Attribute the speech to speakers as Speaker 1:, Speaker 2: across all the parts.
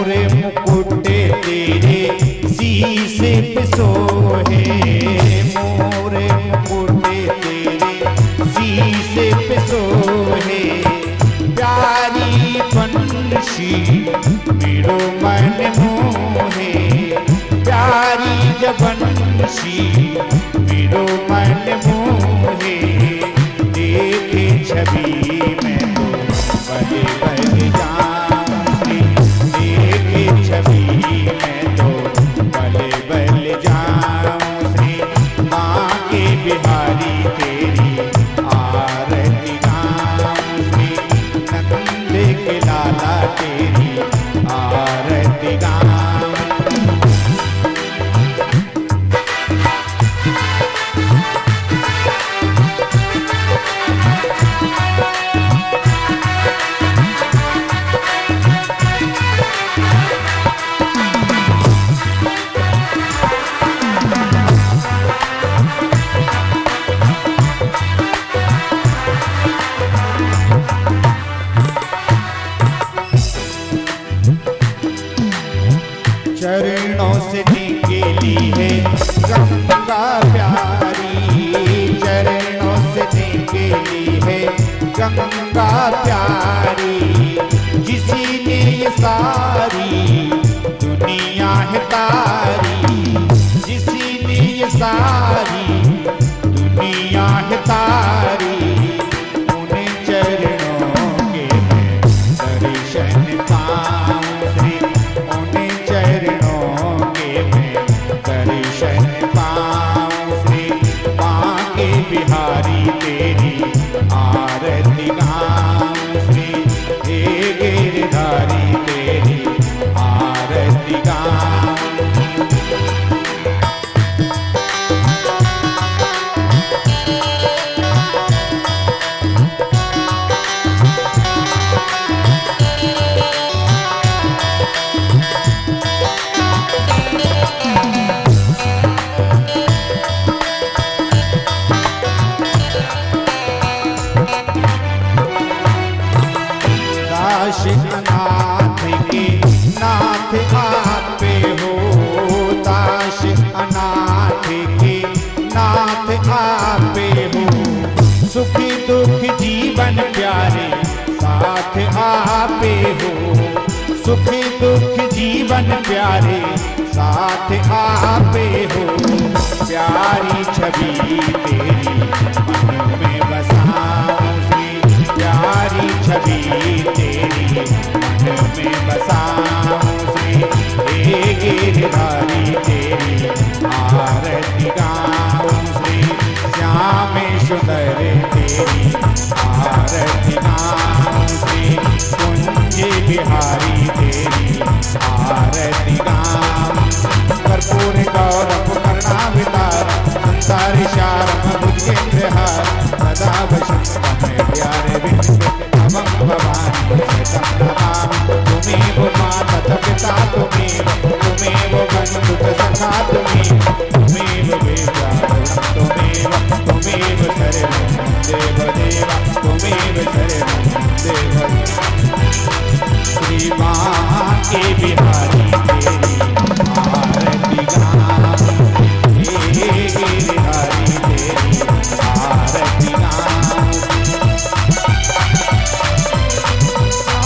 Speaker 1: मोरे मुकुट तेरे शीशे पे सोहे, मोरे मुकुट तेरे शीशे पे सोहे, प्यारी बंशी मेरो मन मोहे, प्यारी बंशी मेरो मन मोहे, देखे छवि में तो बले बले जाऊं, देखे छवि में तो बले बले जाऊं, श्री माँ के बिहारी तेरी आरती गाऊं, श्री नंद के लाला तेरी आरती गाऊं। चरणों से निकली है गंगा प्यारी, चरणों से निकली है गंगा प्यारी, जिसी ने ये सारी दुनिया है तारी, जिसी ने ये सारी दुनिया है तारी, उन्हें चरणों के मैं दर्शन पाऊं, श्री उन्हें चरणों के मैं दर्शन पाऊं, श्री माँ के बिहारी तेरी आरती गाऊं, श्री हे गिरधारी तेरी आरती गाऊं। अनाथ के नाथ आपे हो, दास अनाथ के नाथ आपे हो, सुखी दुख जीवन प्यारे साथ आपे हो, सुखी दुख जीवन प्यारे साथ आपे हो, प्यारी छवि तेरी मन में बसाऊं, प्यारी छवि तेरी मन में बसाऊं, हे गिरधारी तेरी आरती गाऊं, श्री श्याम सुंदर तेरी आरती गाऊं, श्री कुंज बिहारी तेरी आरती गाऊं। कर्पूर गौरव करुणावतार संसार सारम भुजगेन्द्रहार, सदा वसंत में प्यारे बिंद अभंग भवानी नमामि, तुमेव माता पिता तुमेव, तुमेव बंधु सखा तुमेव, तुमेव वेदांत तुमेव, तुमेव शरणं देव देवा, तुमेव शरणं देव। श्री माँ के बिहारी तेरी आरती गाऊं, हे गिरधारी तेरी आरती गाऊं,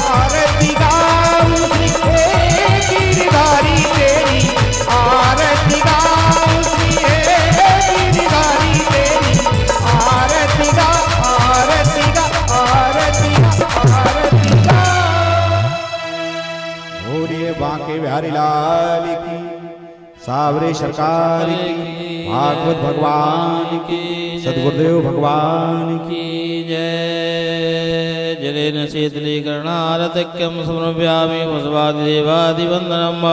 Speaker 1: आरती गाऊं, श्री हे गिरधारी तेरी आरती गाऊं, श्री हे गिरधारी तेरी आरती गा, आरती गा, आरती गा, आरती गा। बोलिए बांके बिहारी लाल की, सावरे सरकार की, भागवत भगवान की, सद्गुरुदेव भगवान की जय। जलेन शीतलीकरणारतक्यं समर्पयामि वसवादिदेवादिवन्दनम्।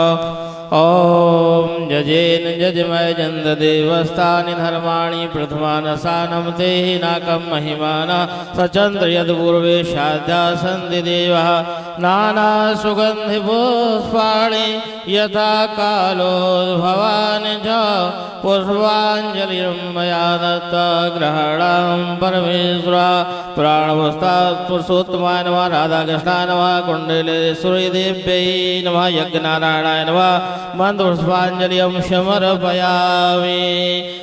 Speaker 1: ओम जजेन जजमय जन्ददेवस्थानि धर्माणि प्रथमानसानं तेहि नाकं महिमाना सचन्द्र यद्पूर्वे शाद्या सन्ति देवः नाना सुगंधि पुष्पाणि यथा कालोद्भवानि च पुष्पाञ्जलिं मया दत्ता ग्रहणं परमेश्वर पुराणपुस्तात् पुरुषोत्तमाय नमः राधाकृष्णाय नमः कुण्डलेश्वरीदेव्यै नमः यज्ञनारायणाय नमः मन्त्रपुष्पाञ्जलिं समर्पयामि।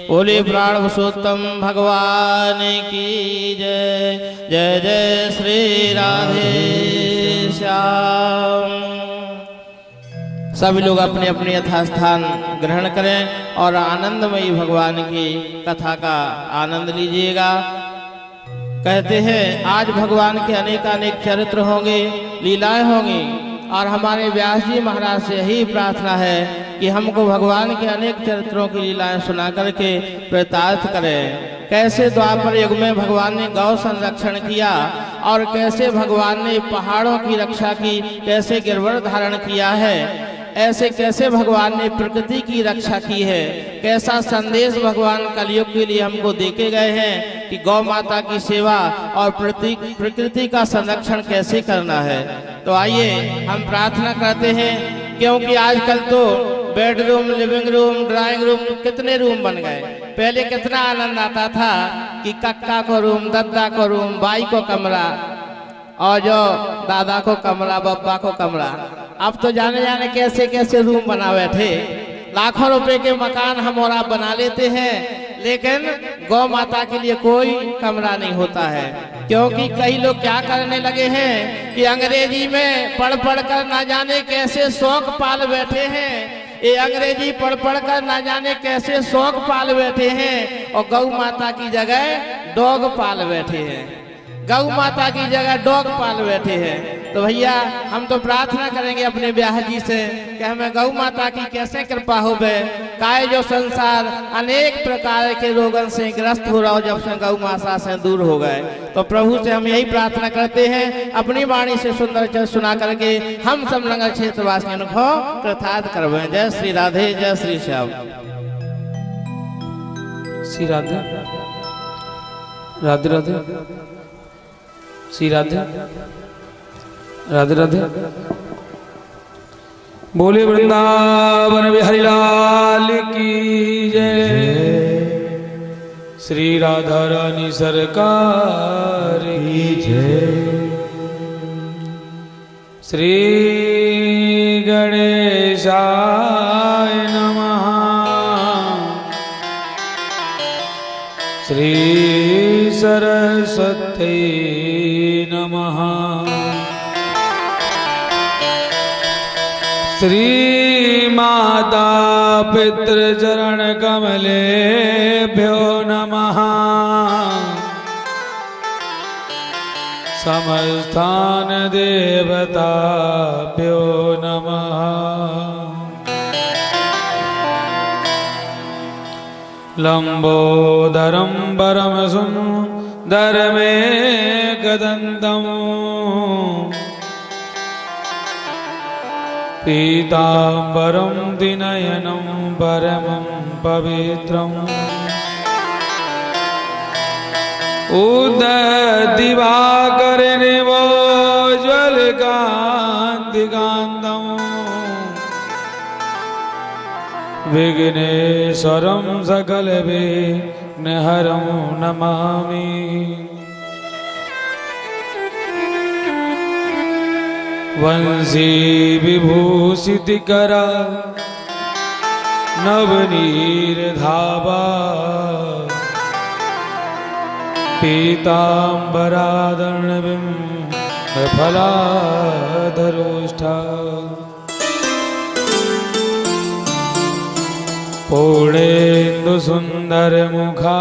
Speaker 1: बोले प्राण पुरुषोत्तम भगवान की जय। जय जय श्री राधे श्याम। सभी लोग अपने अपने यथास्थान ग्रहण करें और आनंदमयी भगवान की कथा का आनंद लीजिएगा। कहते हैं आज भगवान के अनेक अनेक चरित्र होंगे, लीलाएं होंगी और हमारे व्यास जी महाराज से यही प्रार्थना है कि हमको भगवान के अनेक चरित्रों की लीलाएं सुना करके प्रताड़ित करें। कैसे द्वापर युग में भगवान ने गौ संरक्षण किया और कैसे भगवान ने पहाड़ों की रक्षा की, कैसे गिरवर धारण किया है, ऐसे कैसे भगवान ने प्रकृति की रक्षा की है, कैसा संदेश भगवान कलयुग के लिए हमको देके गए हैं कि गौ माता की सेवा और प्रकृति का संरक्षण कैसे करना है। तो आइए हम प्रार्थना करते हैं, क्योंकि आजकल तो bedroom, living room, drawing room, कितने रूम बन गए। पहले कितना आनंद आता था कि कक्का को रूम, दद्दा को रूम, बाई को कमरा और जो दादा को कमरा, बब्बा को कमरा। अब तो जाने जाने कैसे कैसे रूम बना बैठे। लाखों रुपए के मकान हम और आप बना लेते हैं, लेकिन गौ माता के लिए कोई कमरा नहीं होता है। क्योंकि कई लोग क्या करने लगे हैं कि अंग्रेजी में पढ़ पढ़ कर ना जाने कैसे शौक पाल बैठे हैं। ये अंग्रेजी पढ़ पढ़ कर ना जाने कैसे शौक पाल बैठे हैं और गौ माता की जगह डॉग पाल बैठे हैं। गौ माता की जगह डॉग पाल बैठे हैं। तो भैया हम तो प्रार्थना करेंगे अपने ब्याह जी से कि हमें गौ माता की कैसे कृपा हो बे। काय जो संसार अनेक प्रकार के रोगन से ग्रस्त हो रहा हो, जब से गौ माता से दूर हो गए। तो प्रभु से हम यही प्रार्थना करते हैं, अपनी वाणी से सुंदर चरित्र सुना करके हम सब नगर क्षेत्रवासी अनुभव कृतार्थ करवे। जय श्री राधे, जय श्री श्याम।
Speaker 2: श्री राधे राधे राधे, श्री राधे राधे राधे। बोले वृंदावन बिहारी लाल की जय। श्री राधा रानी सरकार की जय। श्री गणेशाय नमः। श्री सरस्वती नमः। श्री माता पितृचरण कमलेभ्यो नमः। समस्थान देवताभ्यो नमः। लंबोदरं परम सुंदरमेकदन्तम् पीताम्बरं द्विनयनं परमं पवित्रम् उददिवाकरनिर्मोज्ज्वलकान्तिकान्तम् विघ्नेश्वरं सकलविघ्नहरं नमामि। वंशी विभूषितकरा नवनीरधावा पीताम्बरादर्णबिम्बफलाधरोष्ठा पूर्णेन्दुसुन्दरमुखा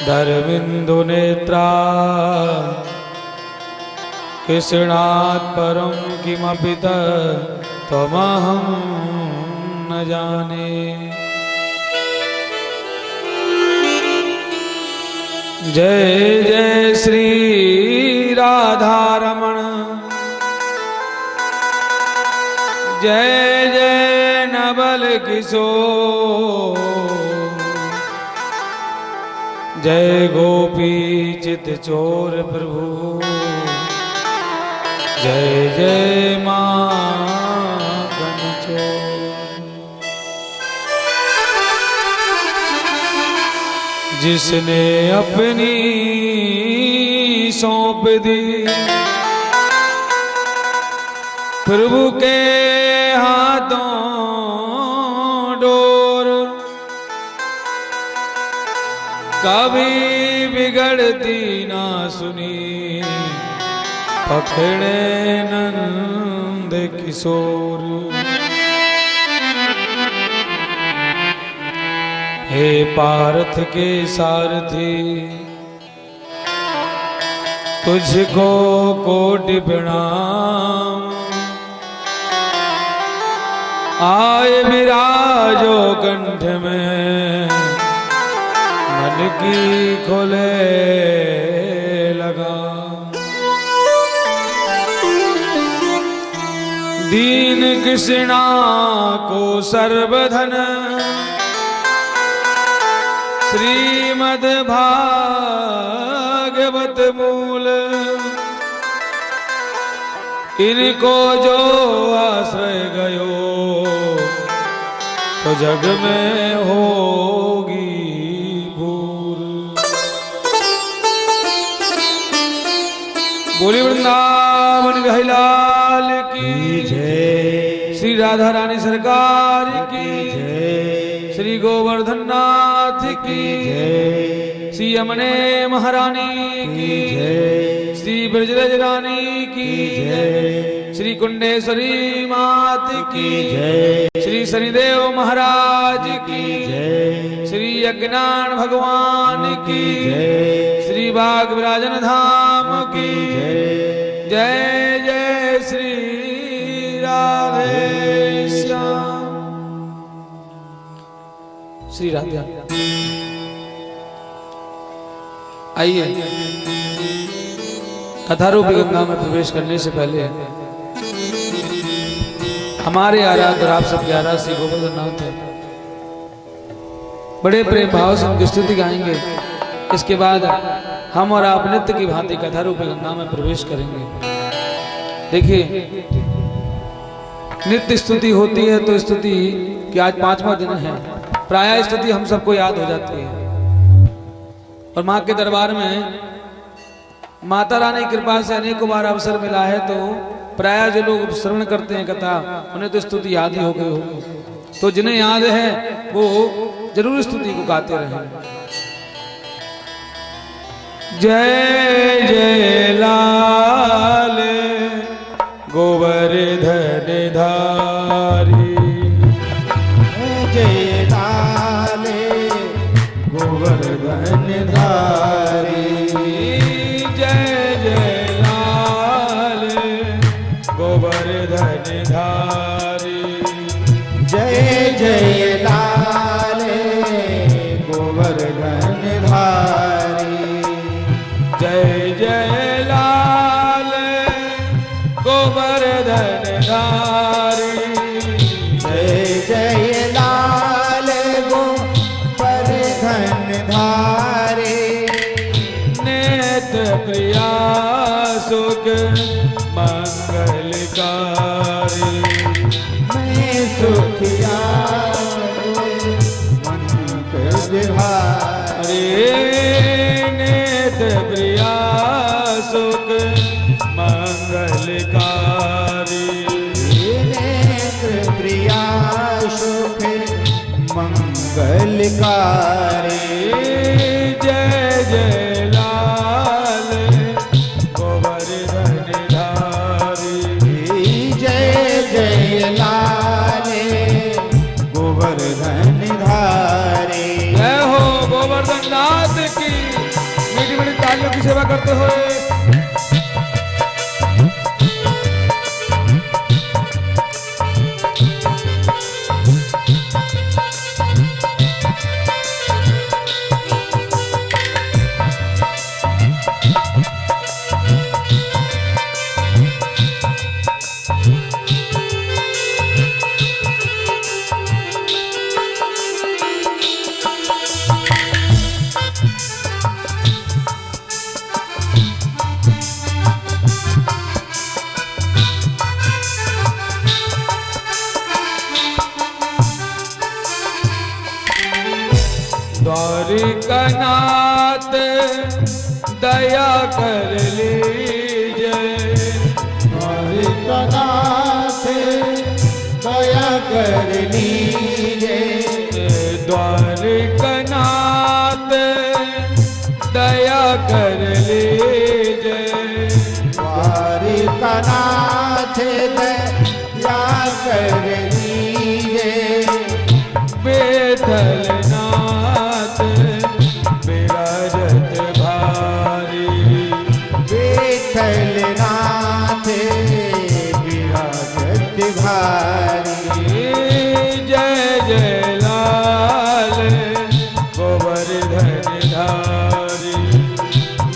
Speaker 2: धरबिन्दुनेत्रा कृष्णात् परं किमपि त्वमहं न जाने। जय जय श्री राधारमण, जय जय नवल किशोर, जय गोपी चित चोर प्रभु। जय जय मां गणचोर। जिसने अपनी सौंप दी प्रभु के हाथों डोर, कभी बिगड़ती ना सुनी पकड़े नंद किशोर। हे पार्थ के सारथी तुझको कोटि प्रणाम, आए विराजो कंठ में मन की खोले लगा। दीन कृष्णा को सर्वधन श्रीमद् भागवत मूल, इनको जो आश्रय गयो तो जग में होगी भूल। बोली वृंदावन बिहारी लाल की जय, श्री राधा रानी सरकार की जय, श्री गोवर्धन नाथ की जय, श्री यमुने महारानी की जय, श्री ब्रजराज रानी की जय, श्री कुंडेश्वरी मात की जय, श्री शनिदेव महाराज की जय, श्री अज्ञान भगवान की जय, श्री बाग विराजन धाम की जय। जय जय श्री राधे श्याम। श्री राधे। आइए कथारूपी गंगा में प्रवेश करने से पहले हमारे आराध्य आप सबके आराध्य श्री गोवर्धन नाथ है, बड़े प्रेम भाव से उनकी स्तुति गाएंगे। इसके बाद हम और आप नित्य की भांति कथारूपी गंगा में प्रवेश करेंगे। देखिए नित्य स्तुति होती है तो स्तुति कि आज 5वां दिन है, प्रायः स्तुति हम सबको याद हो जाती है। और माँ के दरबार में माता रानी की कृपा से अनेकों बार अवसर मिला है, तो प्रायः जो लोग श्रवण करते हैं कथा उन्हें तो स्तुति याद ही हो गई होगी। तो जिन्हें याद है वो जरूर स्तुति को गाते रहें। जय जय लाल गोवर्धन धारी,
Speaker 3: जय लाल गोवर्धन धारी,
Speaker 2: जय जय लाल गोवर्धन धारी,
Speaker 3: जय जय लाल गोवर्धन धारी,
Speaker 2: जय जय लाल गोवर्धन धारी,
Speaker 3: जय जय लाल गोवर्धन धारी,
Speaker 2: नेत्र प्रिया सुख मंगलकारी,
Speaker 3: मैं सुखिया मन बिहारी,
Speaker 2: नेत्र प्रिया सुख मंगलकारी,
Speaker 3: नेत्र प्रिया सुख मंगलकारी,
Speaker 2: जय जय लाल गोवर्धन धारी,
Speaker 3: जय जय लाल गोवर्धन धारी।
Speaker 2: जय हो गोवर्धन नाथ की। मीठी मीठी तालियों की सेवा करते हुए द्वारिकानाथ दया कर लीजिए,
Speaker 3: द्वारिकानाथ दया कर लीजिए,
Speaker 2: द्वारिकानाथ दया कर लीजिए,
Speaker 3: द्वारिकानाथ दया कर लीजिए,
Speaker 2: बेथलनाथ विराजत भारी,
Speaker 3: बेथलनाथ विराजत भारी,
Speaker 2: जय जय लाल गोवर्धन धारी,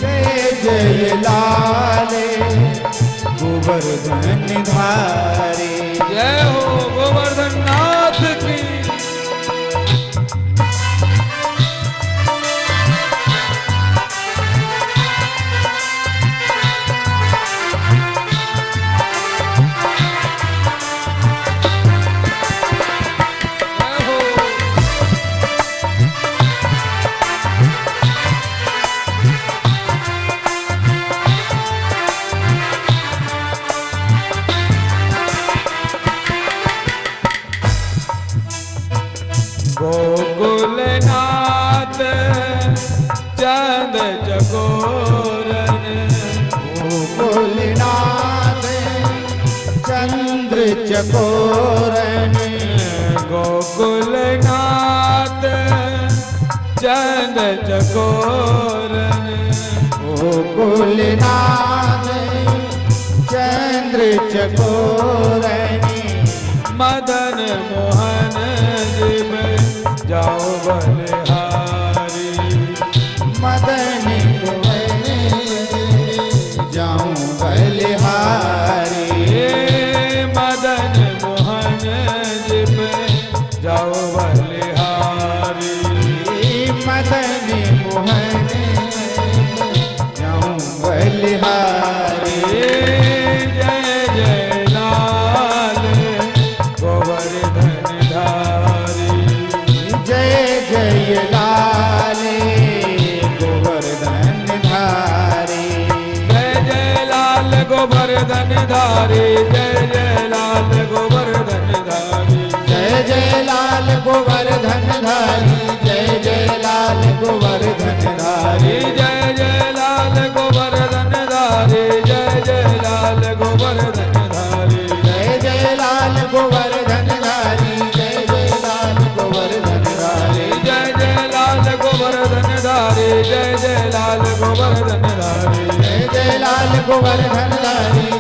Speaker 3: जय जय लाल गोवर्धन धारी,
Speaker 2: जय हो गोवर्धन नाथ की। गोकुलनाथ चंद चकोरन,
Speaker 3: गोकुलनाथ चंद्र चकोरन,
Speaker 2: गोकुलनाथ चंद चकोरन,
Speaker 3: गोकुलनाथ चंद्र चकोरन,
Speaker 2: मदन मोहन जिब जाओ बलिहारी,
Speaker 3: मदन मोहन जाऊं बलिहारी,
Speaker 2: मदन मोहन जिब जाओ बलिहारी,
Speaker 3: मदन मोहन जाऊं बलिहारी,
Speaker 2: जय जय लाल गोवर्धन धारी,
Speaker 3: जय जय लाल गोवर्धन धारी,
Speaker 2: जय जय लाल गोवर्धन धारी, जय जय लाल गोवर्धन धारी,
Speaker 3: जय जय लाल गोवर्धन धारी, जय जय लाल गोवर्धन धारी,
Speaker 2: जय जय लाल गोवर्धन धारी, जय जय लाल गोवर्धन धारी,
Speaker 3: जय जय लाल गोवर्धन धारी, जय जय लाल गोवर्धन धारी,
Speaker 2: जय जय लाल गोवर्धन धारी, जय जय लाल गोवर्धन धारी,
Speaker 3: जय जय लाल गोवर्धन धारी, जय जय लाल गोवर्धन धारी,
Speaker 2: जय जय लाल गोवर्धन धारी, जय जय लाल गोवर्धन धारी,
Speaker 3: जय जय लाल गोवर्धन धारी, जय जय लाल गोवर्धन धारी,
Speaker 2: जय लाल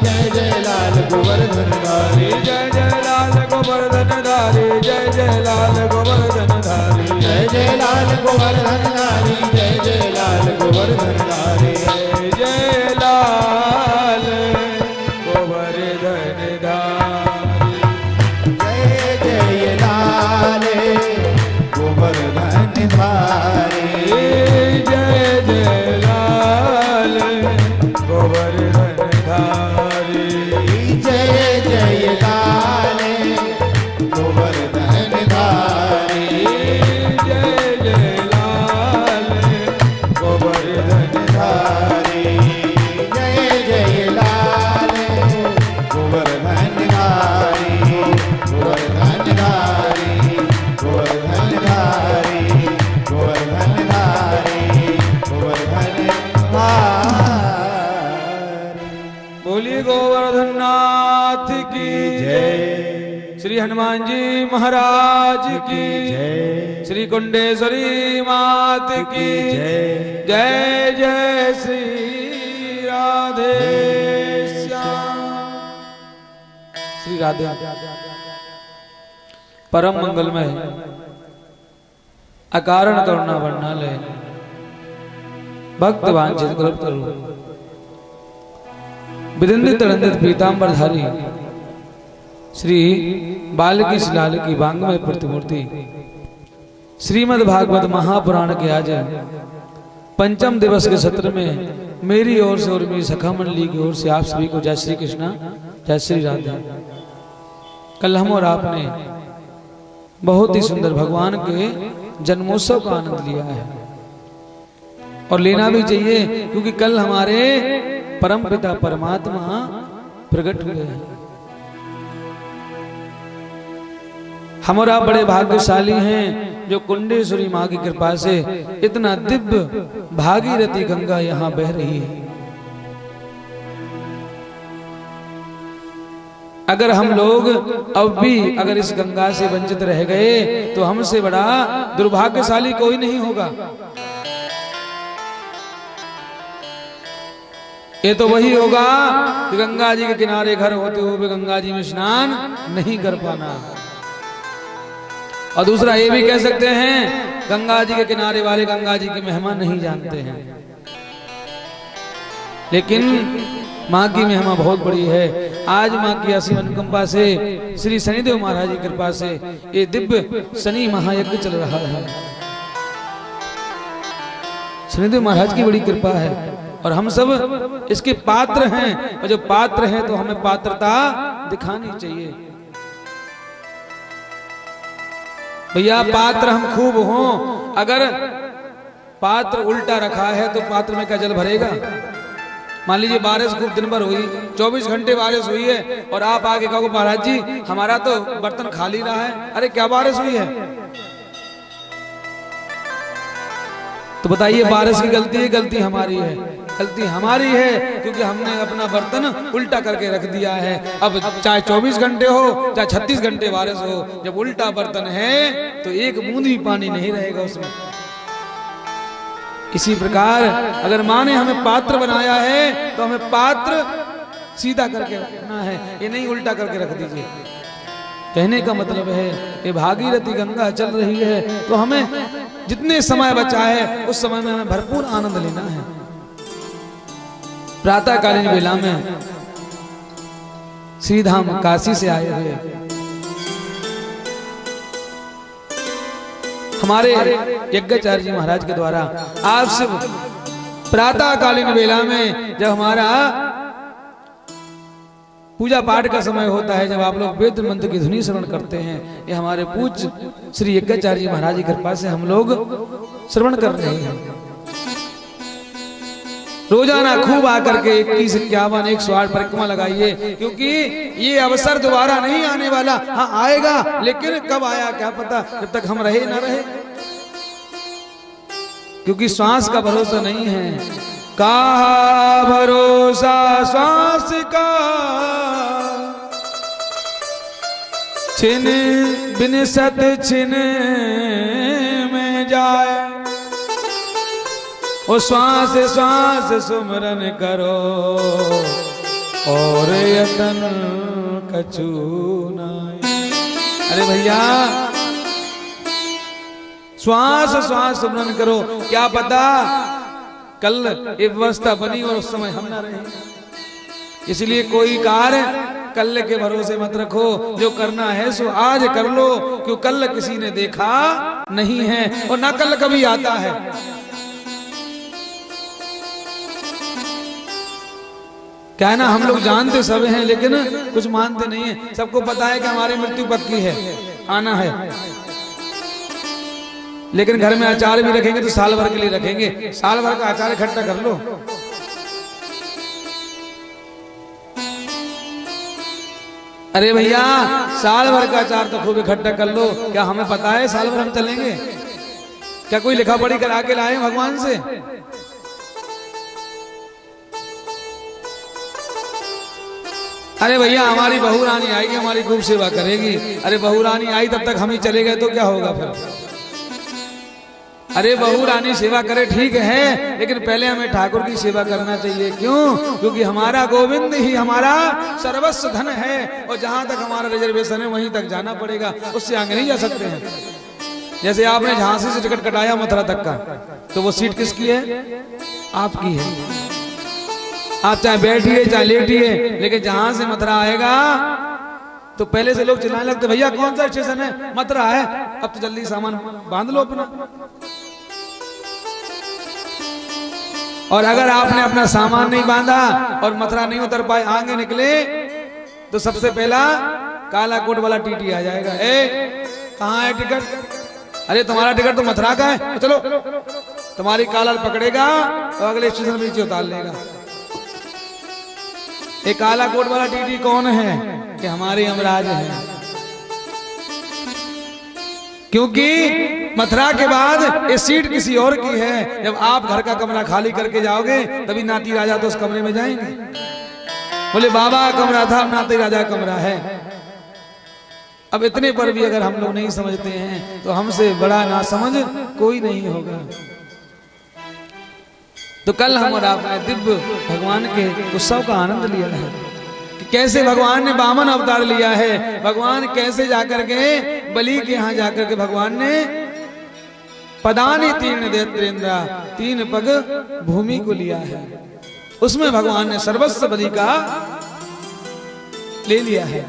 Speaker 2: गोवर्धन धारी,
Speaker 3: जय जय लाल गोवर्धन धारी,
Speaker 2: जय जय लाल गोवर्धन धारी,
Speaker 3: जय जय लाल गोवर्धन धारी,
Speaker 2: जय जय लाल गोवर्धन
Speaker 3: धारी, जय जय लाल गोवर्धन धारी, गोवर्धन धारी, गोवर्धन धारी, गोवर्धन धारी, गोवर्धन धारी।
Speaker 2: बोलिए गोवर्धन नाथ की
Speaker 3: जय,
Speaker 2: श्री हनुमान जी महाराज की
Speaker 3: जय,
Speaker 2: श्री कुंडेश्वरी मात की
Speaker 3: जय,
Speaker 2: जय जय श्री राधे श्याम। श्री राधे परम मंगलमय अकारण करुणा वर्णालय भक्त वांछित कल्पतरु विदंदित तड़ंदित पीतांबरधारी श्री बालकी लाल की वांग्मय प्रतिमूर्ति श्रीमद् भागवत महापुराण के आज पंचम दिवस के सत्र में मेरी ओर से और मेरी सखा मंडली की ओर से आप सभी को जय श्री कृष्णा जय श्री राधे। कल हम और आपने बहुत ही सुंदर भगवान के जन्मोत्सव का आनंद लिया है और लेना भी चाहिए, क्योंकि कल हमारे परम पिता परमात्मा प्रकट हुए हैं। हम और आप बड़े भाग्यशाली हैं जो कुंडेश्वरी माँ की कृपा से इतना दिव्य भागीरथी गंगा यहाँ बह रही है। अगर हम लोग अब भी अगर इस गंगा से वंचित रह गए तो हमसे बड़ा दुर्भाग्यशाली कोई नहीं होगा। ये तो वही होगा कि गंगा जी के किनारे घर होते हुए गंगा जी में स्नान नहीं कर पाना। और दूसरा ये भी कह सकते हैं गंगा जी के किनारे वाले गंगा जी की महिमा नहीं जानते हैं, लेकिन माँ की महिमा बहुत बड़ी है। आज माँ की असीम अनुकंपा से श्री शनिदेव महाराज की कृपा से ये दिव्य शनि महायज्ञ चल रहा है। शनिदेव महाराज की बड़ी कृपा है और हम सब इसके पात्र हैं, और जो पात्र हैं तो हमें पात्रता दिखानी चाहिए। भैया पात्र हम खूब हों, अगर पात्र उल्टा रखा है तो पात्र में क्या जल भरेगा? मान लीजिए बारिश खूब दिन भर हुई, 24 घंटे बारिश हुई है और आप आके कहो महाराज जी हमारा तो बर्तन खाली रहा है, अरे क्या बारिश हुई है? तो बताइए बारिश की गलती है, गलती हमारी है? गलती हमारी है क्योंकि हमने अपना बर्तन उल्टा करके रख दिया है। अब चाहे 24 घंटे हो चाहे 36 घंटे बारिश हो, जब उल्टा बर्तन है तो एक बूंद भी पानी नहीं रहेगा उसमें। इसी प्रकार अगर माँ ने हमें पात्र बनाया है तो हमें पात्र सीधा करके रखना है, ये नहीं उल्टा करके रख दीजिए। कहने का मतलब है ये भागीरथी गंगा चल रही है तो हमें जितने समय बचा है उस समय में हमें भरपूर आनंद लेना है। प्रातःकालीन वेला में श्री धाम काशी से आए हुए हमारे यज्ञाचार्य जी महाराज के द्वारा आज से प्रातःकालीन वेला में जब हमारा पूजा पाठ का समय होता है, जब आप लोग वेद मंत्र की ध्वनि श्रवण करते हैं, ये हमारे पूज्य श्री यज्ञाचार्य जी महाराज की कृपा से हम लोग श्रवण कर रहे हैं। रोजाना खूब आकर के 21, 51, 108 परिक्रमा लगाइए, क्योंकि ये अवसर दोबारा नहीं आने वाला। हाँ आएगा, लेकिन कब आया क्या पता, जब तक हम रहे ना रहे, क्योंकि श्वास का भरोसा नहीं है। का भरोसा श्वास का, छिन बिन सत छिन में जाए, ओ श्वास श्वास सुमरन करो और यतन कछु नाय। अरे भैया श्वास श्वास सुमरन करो, क्या पता कल ये व्यवस्था बनी और उस समय हम ना रहे। इसलिए कोई कार्य कल के भरोसे मत रखो, जो करना है सो आज कर लो, क्यों कल किसी ने देखा नहीं है और ना कल कभी आता है। क्या है ना, हम लोग जानते सब हैं लेकिन कुछ मानते नहीं है। सबको पता है कि हमारी मृत्यु पक्की है, आना है, लेकिन घर में अचार भी रखेंगे तो साल भर के लिए रखेंगे। साल भर का अचार इकट्ठा कर लो। अरे भैया साल भर का अचार तो खूब इकट्ठा कर लो। क्या हमें पता है साल भर हम चलेंगे? क्या कोई लिखा पढ़ी करा के लाए भगवान से? अरे भैया हमारी बहू रानी आएगी, हमारी खूब सेवा करेगी। अरे बहू रानी आई तब तक हम ही चले गए तो क्या होगा फिर? अरे बहू रानी सेवा करे ठीक है, लेकिन पहले हमें ठाकुर की सेवा करना चाहिए। क्यों? क्योंकि हमारा गोविंद ही हमारा सर्वस्व धन है, और जहां तक हमारा रिजर्वेशन है वहीं तक जाना पड़ेगा, उससे आगे नहीं जा सकते हैं। जैसे आपने झांसी से टिकट कटाया मथुरा तक का, तो वो सीट किसकी है? आपकी है। आप चाहे बैठिए चाहे लेटिए, लेकिन जहां से मथुरा आएगा तो पहले से लोग चिल्लाने लगते, भैया कौन सा स्टेशन है? मथुरा है। अब तो जल्दी सामान बांध लो अपना। और अगर आपने अपना सामान नहीं बांधा और मथुरा नहीं उतर पाए, आगे निकले, तो सबसे पहला काला कोट वाला टीटी आ जाएगा। ए कहाँ है टिकट? अरे तुम्हारा टिकट तो मथुरा का है, तो चलो। तुम्हारी कालर पकड़ेगा और अगले स्टेशन में नीचे उतार लेगा। ये काला कोट वाला टीटी कौन है? कि हमारे यमराज हैं। क्योंकि मथुरा के बाद ये सीट किसी और की है। जब आप घर का कमरा खाली करके जाओगे तभी नाती राजा तो उस कमरे में जाएंगे। बोले बाबा का कमरा था, नाती राजा का कमरा है। अब इतने पर भी अगर हम लोग नहीं समझते हैं तो हमसे बड़ा नासमझ कोई नहीं होगा। तो कल हम और आपने दिव्य भगवान के उत्सव का आनंद लिया है कि कैसे भगवान ने वामन अवतार लिया है। भगवान कैसे जाकर के बलि के यहाँ जाकर के भगवान ने पदानी तीन देत्रेंद्रा, 3 पग भूमि को लिया है। उसमें भगवान ने सर्वस्व बलि का ले लिया है।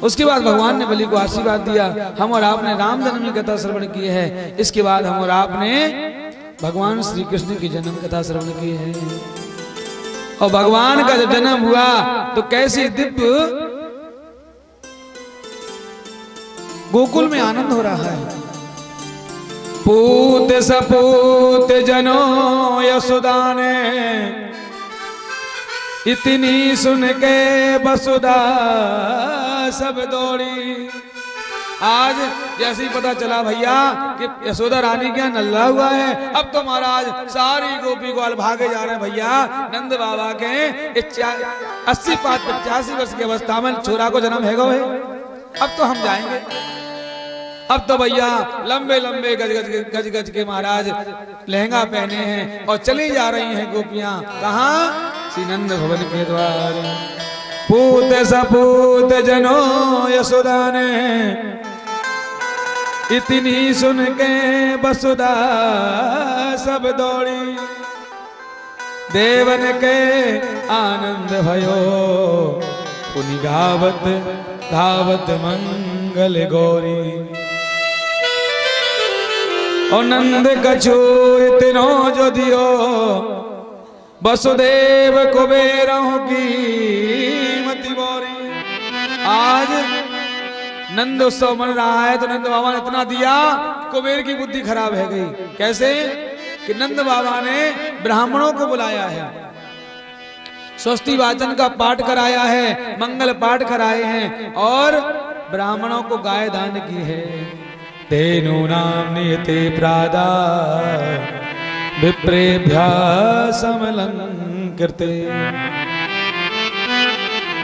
Speaker 2: उसके बाद भगवान ने बलि को आशीर्वाद दिया। हम और आपने राम जन्म की कथा श्रवण की है। इसके बाद हम और आपने भगवान श्री कृष्ण की जन्म कथा श्रवण की है। और भगवान का जब जन्म हुआ तो कैसी दिव्य गोकुल में आनंद हो रहा है। पूत सपूत जनो यशोदा ने इतनी सुन के वसुधा सब दौड़ी। आज जैसे ही पता चला भैया कि यशोदा रानी क्या नल्ला हुआ है, अब तो महाराज सारी गोपी ग्वाल भागे जा रहे हैं। भैया नंद बाबा के 80-85 वर्ष की अवस्था में छोरा को जन्म है गो है। अब तो हम जाएंगे। अब तो भैया लंबे लंबे गज गज के महाराज लहंगा पहने हैं और चली जा रही हैं गोपियां। कहाँ? श्री नंद भवन के द्वार। पूत सपूत जनो यशोदा ने इतनी सुन के वसुधा सब दौड़ी। देवन के आनंद भयो पुनि गावत धावत मंगल गौरी। और नंद कछु इतनो जो दियो वसुदेव कुबेरों की मति बोरी। आज नंद उत्सव मन रहा है तो नंद बाबा ने इतना दिया, कुबेर की बुद्धि खराब है गई। कैसे? कि नंद बाबा ने ब्राह्मणों को बुलाया है, स्वस्ति वाचन का पाठ कराया है, मंगल पाठ कराए हैं और ब्राह्मणों को गाय दान की है। तेनु नाम नियते प्रादा विप्रेभ्या समलंकृते।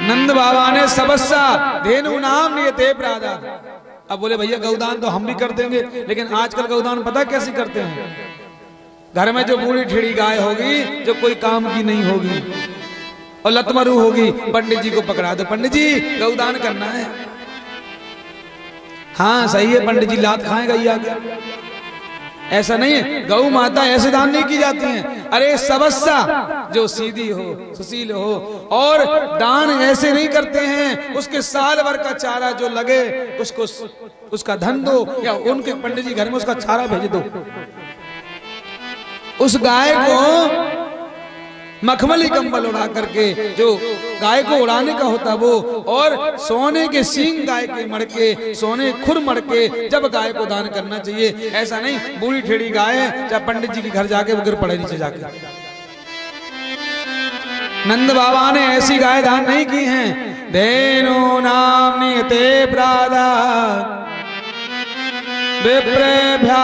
Speaker 2: नंद बाबा ने सबस्सा धेनु नाम नियते प्रादा। अब बोले भैया गौदान तो हम भी कर देंगे, लेकिन आजकल गौदान पता कैसे करते हैं? घर में जो बूढ़ी ठेड़ी गाय होगी जो कोई काम की नहीं होगी और लतमरू होगी, पंडित जी को पकड़ा दो, पंडित जी गौदान करना है। हाँ सही है, पंडित जी लात खाएगा ये आगे। ऐसा नहीं है, गौ माता ऐसे दान नहीं की जाती हैं। अरे सबस्सा जो सीधी हो, सुशील हो, और दान ऐसे नहीं करते हैं। उसके साल भर का चारा जो लगे उसको उसका धन दो, या उनके पंडित जी घर में उसका चारा भेज दो। उस गाय को मखमली कंबल उड़ा करके, जो गाय को उड़ाने का होता वो, और सोने के सींग गाय के मड़के, सोने खुर मड़के, जब गाय को दान करना चाहिए। ऐसा नहीं बूढ़ी ठेड़ी गाय है, चाहे पंडित जी के घर जाके वो गिर पड़े नीचे जाके। नंद बाबा ने ऐसी गाय दान नहीं की हैं। धेनु नाम नियते प्रादा विप्रेभ्या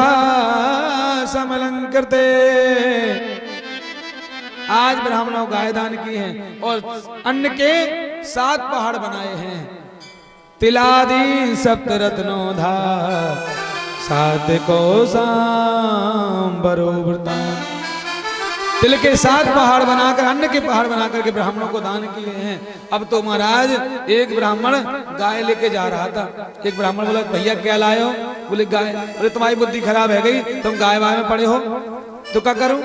Speaker 2: समलंकृते। आज ब्राह्मणों गाय दान की हैं और अन्न के 7 पहाड़ बनाए हैं। तिलादी सप्त रत्नो धा सात को सांबरो वृता। तिल के 7 पहाड़ बनाकर, अन्न के पहाड़ बनाकर के ब्राह्मणों को दान किए हैं। अब तो महाराज एक ब्राह्मण गाय लेके जा रहा था। एक ब्राह्मण बोला भैया क्या लाए हो? बोले गाय। बोले तुम्हारी बुद्धि खराब है गई, तुम गाय वाय में पड़े हो तो क्या करूं?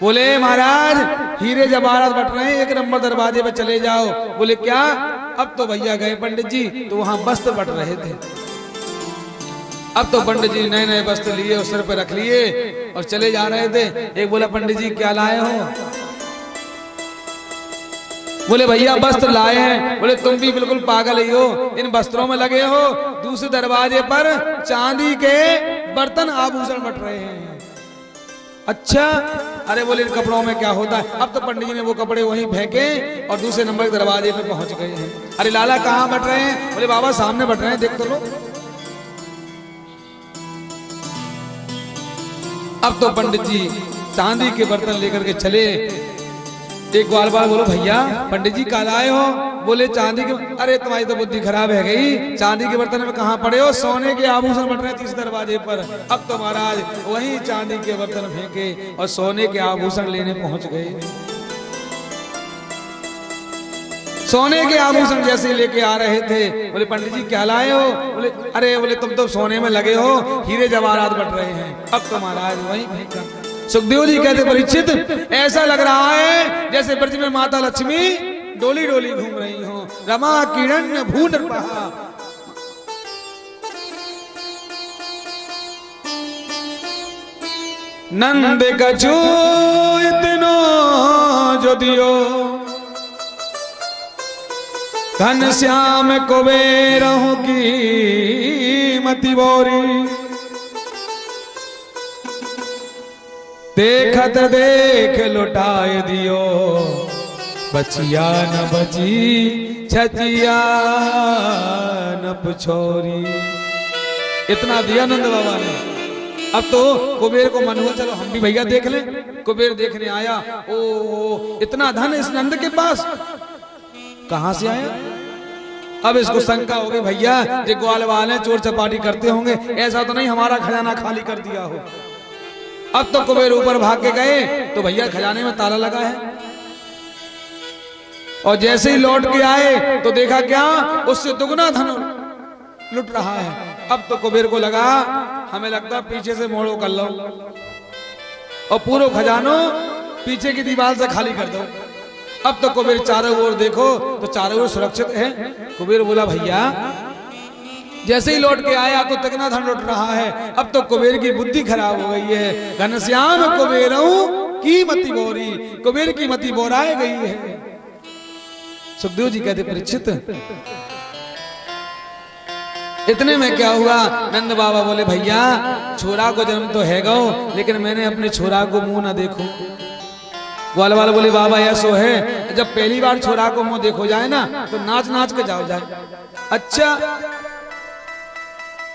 Speaker 2: बोले महाराज हीरे जवाहरात बट रहे हैं, 1 नंबर दरवाजे पे चले जाओ। बोले क्या? अब तो भैया गए पंडित जी तो वहां वस्त्र बट रहे थे। अब तो पंडित जी नए नए वस्त्र लिए और सिर पे रख लिए और चले जा रहे थे। एक बोला पंडित जी क्या लाए हो? बोले भैया वस्त्र लाए हैं। बोले तुम भी बिल्कुल पागल ही हो, इन वस्त्रों में लगे हो। दूसरे दरवाजे पर चांदी के बर्तन आभूषण बट रहे हैं। अच्छा, अरे बोले इन कपड़ों में क्या होता है। अब तो पंडित जी ने वो कपड़े वहीं फेंके और दूसरे नंबर के दरवाजे पे पहुंच गए हैं। अरे लाला कहाँ बट रहे हैं। बोले बाबा सामने बट रहे हैं, देख तो लो। अब तो पंडित जी चांदी के बर्तन लेकर के चले। एक ग्वालवाल बोलो भैया पंडित जी कल आए हो। बोले चांदी के, अरे तुम्हारी तो बुद्धि खराब है गई, चांदी के बर्तन में कहाँ पड़े हो, सोने के आभूषण बट रहे तीसरे दरवाजे पर। अब तो महाराज वहीं चांदी के बर्तन फेंके और सोने के आभूषण लेने पहुंच गए। सोने के आभूषण जैसे लेके आ रहे थे। बोले पंडित जी क्या लाए हो। बोले अरे बोले तुम तो सोने में लगे हो, हीरे जवाहरात बट रहे हैं। अब तो महाराज वहीं फेंका। सुखदेव जी कहते परीक्षित ऐसा लग रहा है जैसे ब्रज में माता लक्ष्मी डोली डोली घूम रही हो। रमा किरण भून पहा। नंद कछु इतनो जो दियो, घन श्याम कुबेरहु की मति बोरी। देखत देख लुटाए दियो, बचिया न बची छचिया न पुछोरी। इतना दिया नंद बाबा ने। अब तो कुबेर को मन हुआ चलो हम भी भैया देख लें। कुबेर देखने आया, ओ इतना धन इस नंद के पास कहां से आया। अब इसको शंका हो गई भैया ये ग्वाल वाले चोर चपाटी करते होंगे, ऐसा तो नहीं हमारा खजाना खाली कर दिया हो। अब तो कुबेर ऊपर भाग के गए तो भैया खजाने में ताला लगा है। और जैसे ही लौट के आए तो देखा क्या उससे दुगना धन लुट रहा है। अब तो कुबेर को लगा हमें लगता पीछे से मोड़ो कर लो और पूरा खजानो पीछे की दीवार से खाली कर दो। अब तो कुबेर चारों ओर देखो तो चारों ओर सुरक्षित है। कुबेर बोला भैया जैसे ही लौट के आया तो तगना धन लुट रहा है। अब तो कुबेर की बुद्धि खराब हो गई है। घनश्याम कुबेरहु की मति बोरी, कुबेर की मति बोराए गई है। सुखदेव जी कहते परीक्षित इतने में क्या हुआ। नंद बाबा बोले भैया छोरा को जन्म तो है गो, लेकिन मैंने अपने छोरा को मुंह ना देखो। ग्वाल वाले बोले बाबा ऐसो है जब पहली बार छोरा को मुंह देखो जाए ना तो नाच नाच के जाओ जाए। अच्छा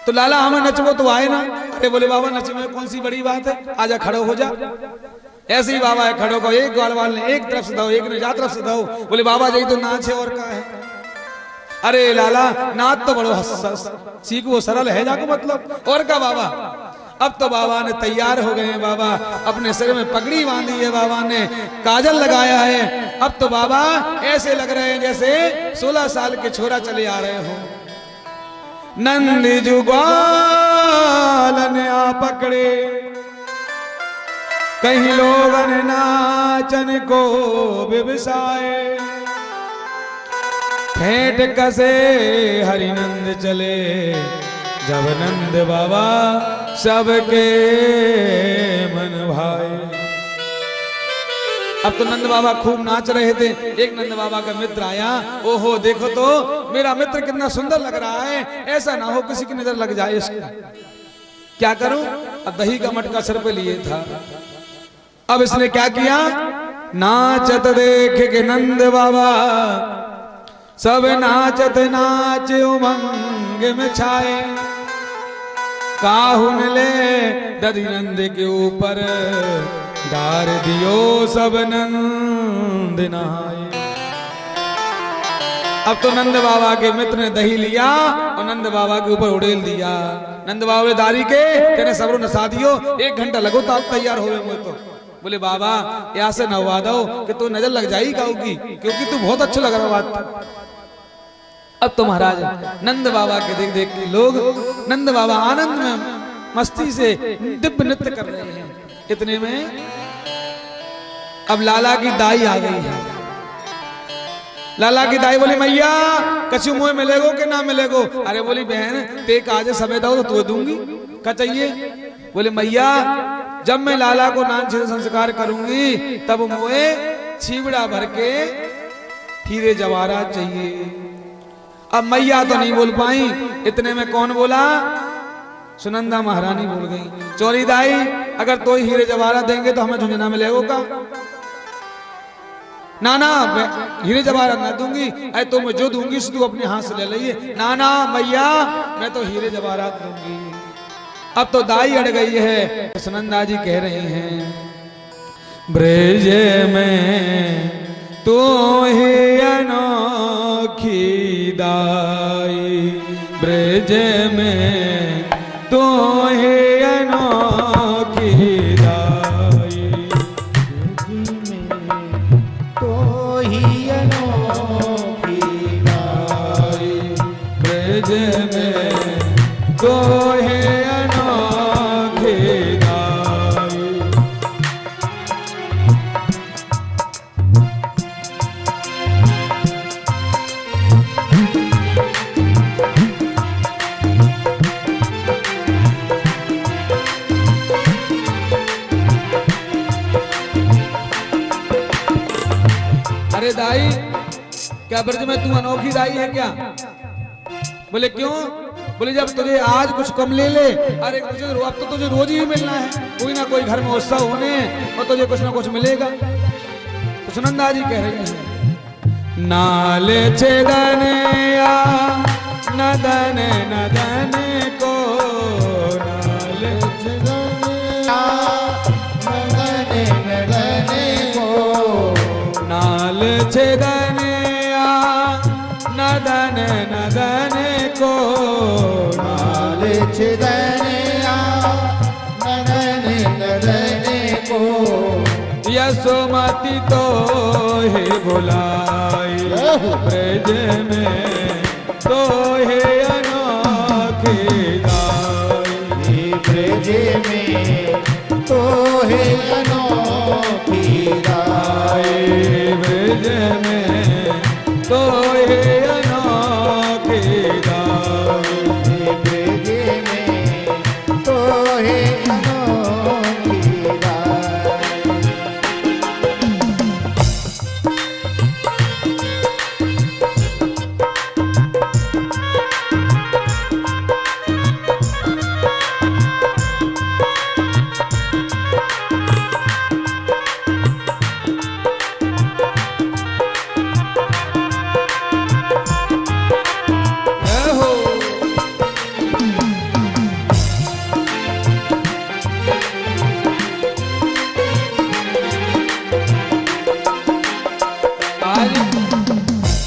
Speaker 2: तो लाला हमें नचबो तो आए ना। अरे बोले बाबा नच में कौन सी बड़ी बात है, आजा खड़ो हो जा। ऐसे ही बाबा है खड़ो को एक ग्वालवाल ने एक तरफ से दो एक ने जा तरफ से दो। बोले बाबा यही तो नाच है और क्या है। अरे लाला नाच तो बड़ो सीख वो सरल है जाको मतलब और का बाबा। अब तो बाबा ने तैयार हो गए हैं। बाबा अपने सिर में पगड़ी बांधी है, बाबा ने काजल लगाया है। अब तो बाबा ऐसे लग रहे हैं जैसे 16 साल के छोरा चले आ रहे हो। नंद जुगाल ने आ पकड़े, कहीं लोगन नाचन को बिबसाए। फेंट कसे हरिनंद चले, जब नंद बाबा सबके मन भाए। अब तो नंद बाबा खूब नाच रहे थे। एक नंद बाबा का मित्र आया, ओहो देखो तो मेरा मित्र कितना सुंदर लग रहा है, ऐसा ना हो किसी की नजर लग जाए इसको। क्या करूं, अब दही का मटका सर पे लिए था। अब इसने क्या किया, नाचत देख के नंद बाबा सब नाचत नाच उमंग में छाए। काहुन ले दधि नंद के ऊपर डार दियो सब नंद नहाए। अब तो नंद बाबा के मित्र ने दही लिया और नंद बाबा के ऊपर उड़ेल दिया। नंद बाबा दारी के तेने सबरो नसा दियो, 1 घंटा लगो तो आप तैयार हो गए। तो बोले बाबा यहाँ से नहवा दो कि तू नजर लग जाएगी गाँव की, क्योंकि तू बहुत अच्छा लग रहा बात। अब तो महाराज नंद बाबा के देख देख के लोग नंद बाबा आनंद में मस्ती से दिव्य नृत्य कर रहे हैं। इतने में अब लाला की दाई आ गई है। लाला की दाई बोली मैया कछु मुँह मिलेगो कि ना मिलेगो। अरे बोली बहन ते काजे समय दो तो तू दूंगी, क्या चाहिए। बोले मैया जब मैं लाला को नान संस्कार करूंगी तब मुँह छीबड़ा भर के हीरे जवाहरात चाहिए। अब मैया तो नहीं बोल पाई, इतने में कौन बोला? सुनंदा महारानी बोल गई, चोरी दाई अगर तो हीरे जवाहरात देंगे तो हमें झुंझुना मिलेगा। ना ना मैं हीरे जवाहरात ना दूंगी, अरे तो मैं जो दूंगी तू अपने हाथ से ले लीजिए। ना ना मैया मैं तो हीरे जवाहरात दूंगी। अब तो दाई अड़ गई है। सुनंदा जी कह रही हैं, ब्रज में तू ही अनोखी दाई, ब्रज में तू ही अनोखी दाई,
Speaker 3: तो ही अनोखी दाई,
Speaker 2: ब्रज में तू ही अनोखी दाई। अरे दाई क्या ब्रज में तू अनोखी दाई है क्या? बोले क्यों? बोले जब तुझे आज कुछ कम ले ले, अरे तुझे अब तो तुझे रोज ही मिलना है, कोई ना कोई घर में उत्सव होने और तुझे कुछ ना कुछ मिलेगा। तो सुनंदा जी कह रही है, नाले छेदनिया नदन नदन को, नाले
Speaker 3: छेदनिया नदन नदन को,
Speaker 2: नाल छेदनिया नदन नदन को,
Speaker 3: नाल छेदनिया नदन नदन को,
Speaker 2: यशोमती तो ही बुलाई, ब्रज में तो ही अनोखी दाई,
Speaker 3: ब्रज में तो है अनोखी दाई,
Speaker 2: ब्रज में तो ही अनोखी दाई,
Speaker 3: ब्रज में तो है अनोखी दाई।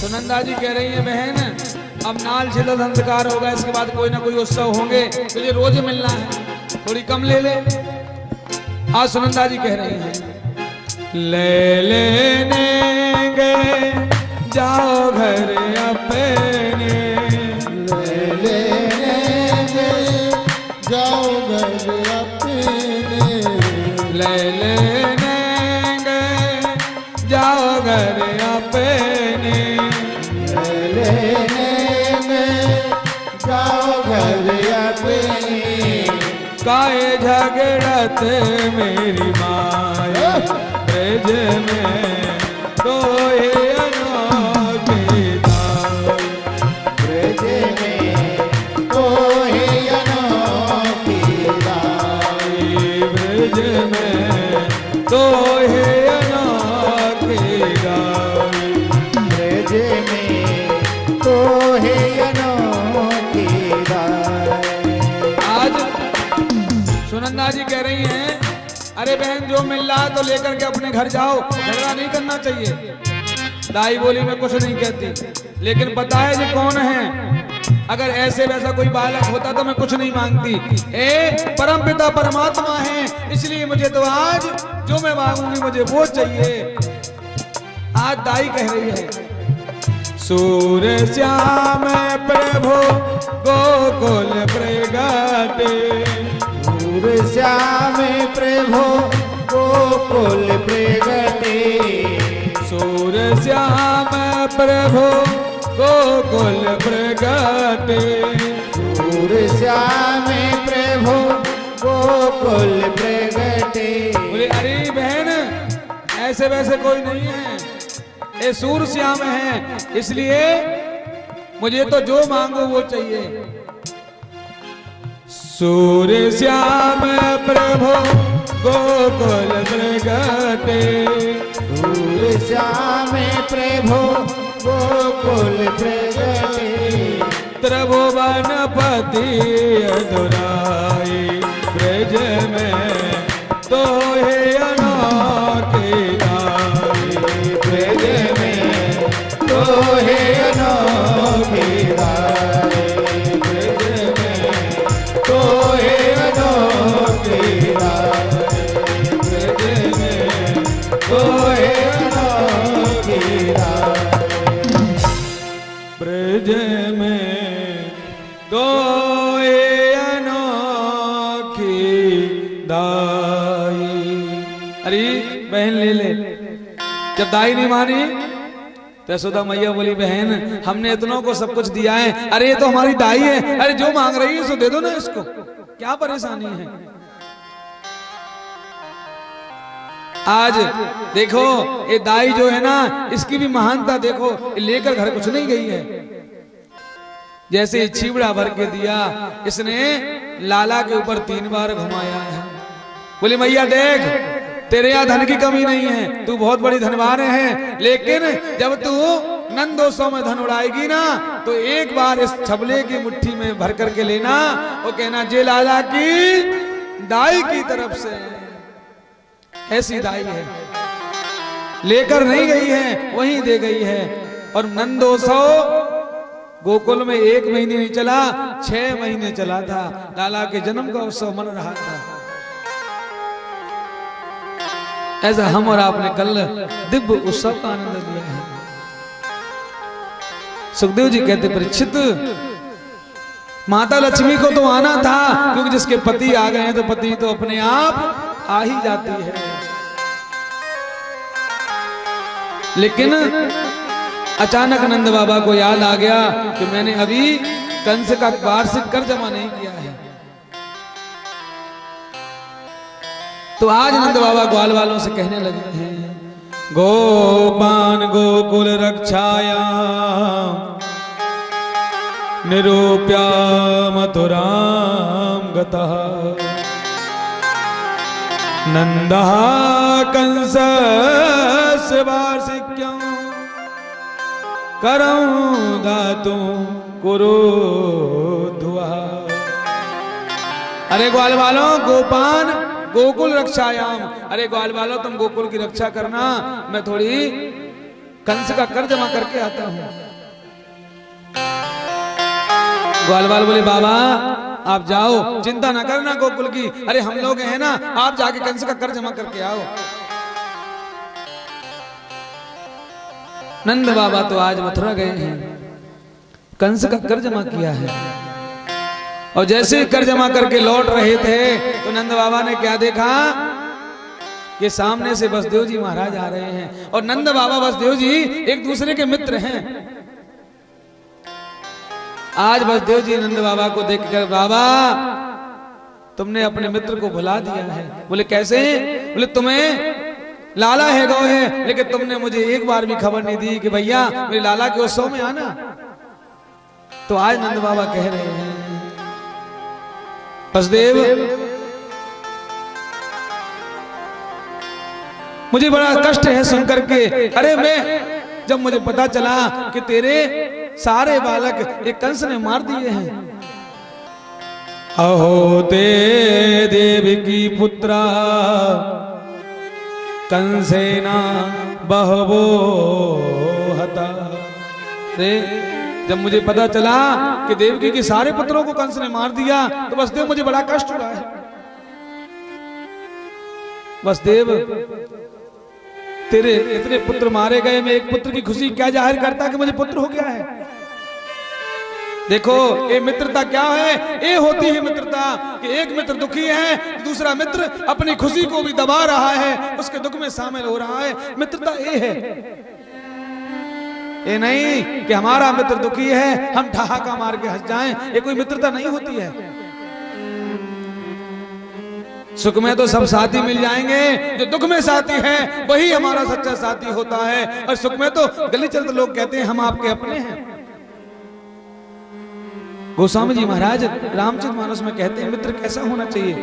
Speaker 2: सुनंदा जी कह रही है, बहन अब नाल छिला संस्कार होगा, इसके बाद कोई ना कोई उत्सव होंगे, तुझे रोज मिलना है, थोड़ी कम ले ले। आज सुनंदा जी कह रही हैं, ले लेने गए जाओ घर अपने,
Speaker 3: ले लेने जाओ घर अपने,
Speaker 2: ले लेने गए जाओ घर अपने,
Speaker 3: ले लेने जाओ घर अपने,
Speaker 2: काए झगड़त मेरी माया, ब्रज में तो ये अनोखी दाई,
Speaker 3: ब्रज में तो है अनोखी दाई,
Speaker 2: ब्रज में तो ये अनोखी दाई।
Speaker 3: ब्रज में तो है अनोखी दाई।
Speaker 2: आज सुनंदा जी कह रही हैं, अरे बहन जो मिल रहा है तो लेकर के अपने घर जाओ, झगड़ा नहीं करना चाहिए। दाई बोली मैं कुछ नहीं कहती, लेकिन पता है ये कौन है? अगर ऐसे वैसा कोई बालक होता तो मैं कुछ नहीं मांगती। ए परम पिता परमात्मा है, इसलिए मुझे तो आज जो मैं मांगूंगी मुझे वो चाहिए। आज दाई कह रही है, सूर्य श्याम प्रभु गोकुल प्रगटे,
Speaker 3: सूर्य श्याम प्रभु गोकुल प्रगटे,
Speaker 2: सूर्य श्याम प्रभु गोकुल प्रगटे,
Speaker 3: सूर्य श्याम प्रभु गोकुल प्रगटे।
Speaker 2: बोले अरे बहन ऐसे वैसे कोई नहीं है, ये सूर श्याम है, इसलिए मुझे तो जो मांगो वो चाहिए। सूर श्याम प्रभु गोकुल प्रगटे,
Speaker 3: सूर श्याम प्रभु गोकुल प्रगटे,
Speaker 2: त्रिभुवनपति अधुराई ब्रज में तो है अनोखे दाई,
Speaker 3: ब्रज में तो है अनोखे दाई,
Speaker 2: ब्रज में
Speaker 3: तो है अनोखे दाई,
Speaker 2: ब्रज में
Speaker 3: तो है अनोखे दाई,
Speaker 2: ब्रज में तो अनोखी दाई। अरे बहन ले ले, जब दाई नहीं मानी तो यशोदा मैया बोली बहन हमने इतनों को सब कुछ दिया है, अरे ये तो हमारी दाई है, अरे जो मांग रही है उसको दे दो ना, इसको क्या परेशानी है। आज देखो ये दाई जो है ना इसकी भी महानता देखो, लेकर घर कुछ नहीं गई है, जैसे चिवड़ा भर के दिया इसने लाला के ऊपर 3 बार घुमाया है। बोले मैया देख तेरे यहाँ धन की कमी नहीं है, तू बहुत बड़ी धनवान है, लेकिन जब तू नंदोत्सव में धन उड़ाएगी ना तो एक बार इस छबले की मुट्ठी में भर करके लेना और कहना जे लाला की दाई की तरफ से, ऐसी दाई है, लेकर नहीं गई है वहीं दे गई है। और नंदोत्सव गोकुल में 1 महीने नहीं चला, 6 महीने चला था, लाला के जन्म का उत्सव मन रहा था। ऐसा हम और आपने कल दिव्य उत्सव का आनंद लिया है। सुखदेव जी कहते परीक्षित माता लक्ष्मी को तो आना था, क्योंकि जिसके पति आ गए हैं तो पति तो अपने आप आ ही जाती है, लेकिन अचानक नंद बाबा को याद आ गया कि मैंने अभी कंस का वार्षिक कर जमा नहीं किया है। तो आज नंद बाबा ग्वाल वालों से कहने लगे हैं गोपान गोकुल रक्षाया निरूप्या मथुराम गतः नंदः कंसस्य वार्षिक्यं करं दातुं कुरुध्वः। अरे ग्वाल वालों गोपान गोकुल रक्षायाम, अरे ग्वाल वालों तुम गोकुल की रक्षा करना, मैं थोड़ी कंस का कर जमा करके आता हूं। ग्वाल वाल बोले बाबा आप जाओ, चिंता ना करना गोकुल की, अरे हम लोग हैं ना, आप जाके कंस का कर जमा करके आओ। नंद बाबा तो आज मथुरा गए हैं, कंस का कर जमा किया है, और जैसे कर जमा करके लौट रहे थे तो नंद बाबा ने क्या देखा कि सामने से वसुदेव जी महाराज आ रहे हैं, और नंद बाबा वसुदेव जी एक दूसरे के मित्र हैं। आज वसुदेव जी नंद बाबा को देखकर बाबा तुमने अपने मित्र को भुला दिया है। बोले कैसे? बोले तुम्हें लाला है गौ है, लेकिन तुमने मुझे एक बार भी खबर नहीं दी कि भैया मेरे लाला के उत्सव में आना। तो आज नंद बाबा कह रहे हैं वसुदेव मुझे बड़ा कष्ट है सुनकर के, अरे मैं जब मुझे पता चला कि तेरे सारे बालक एक कंस ने मार दिए हैं। अहो ते देव की पुत्रा कंसेना बहवो हता। रे जब मुझे पता चला कि देवकी के सारे पुत्रों को कंस ने मार दिया तो वसुदेव मुझे बड़ा कष्ट हुआ है। वसुदेव तेरे इतने पुत्र मारे गए, मैं एक पुत्र की खुशी क्या जाहिर करता कि मुझे पुत्र हो गया है। देखो ये मित्रता क्या है, ये होती है मित्रता कि एक मित्र दुखी है, दूसरा मित्र अपनी खुशी को भी दबा रहा है, उसके दुख में शामिल हो रहा है। मित्रता ये है, ये नहीं कि हमारा मित्र दुखी है हम ठहाका मार के हंस जाएं, ये कोई मित्रता नहीं होती है। सुख में तो सब साथी मिल जाएंगे, जो दुख में साथी है वही हमारा सच्चा साथी होता है। और सुख में तो गली चलते लोग कहते हैं हम आपके अपने हैं। गोस्वामी जी महाराज रामचरितमानस में कहते हैं मित्र कैसा होना चाहिए।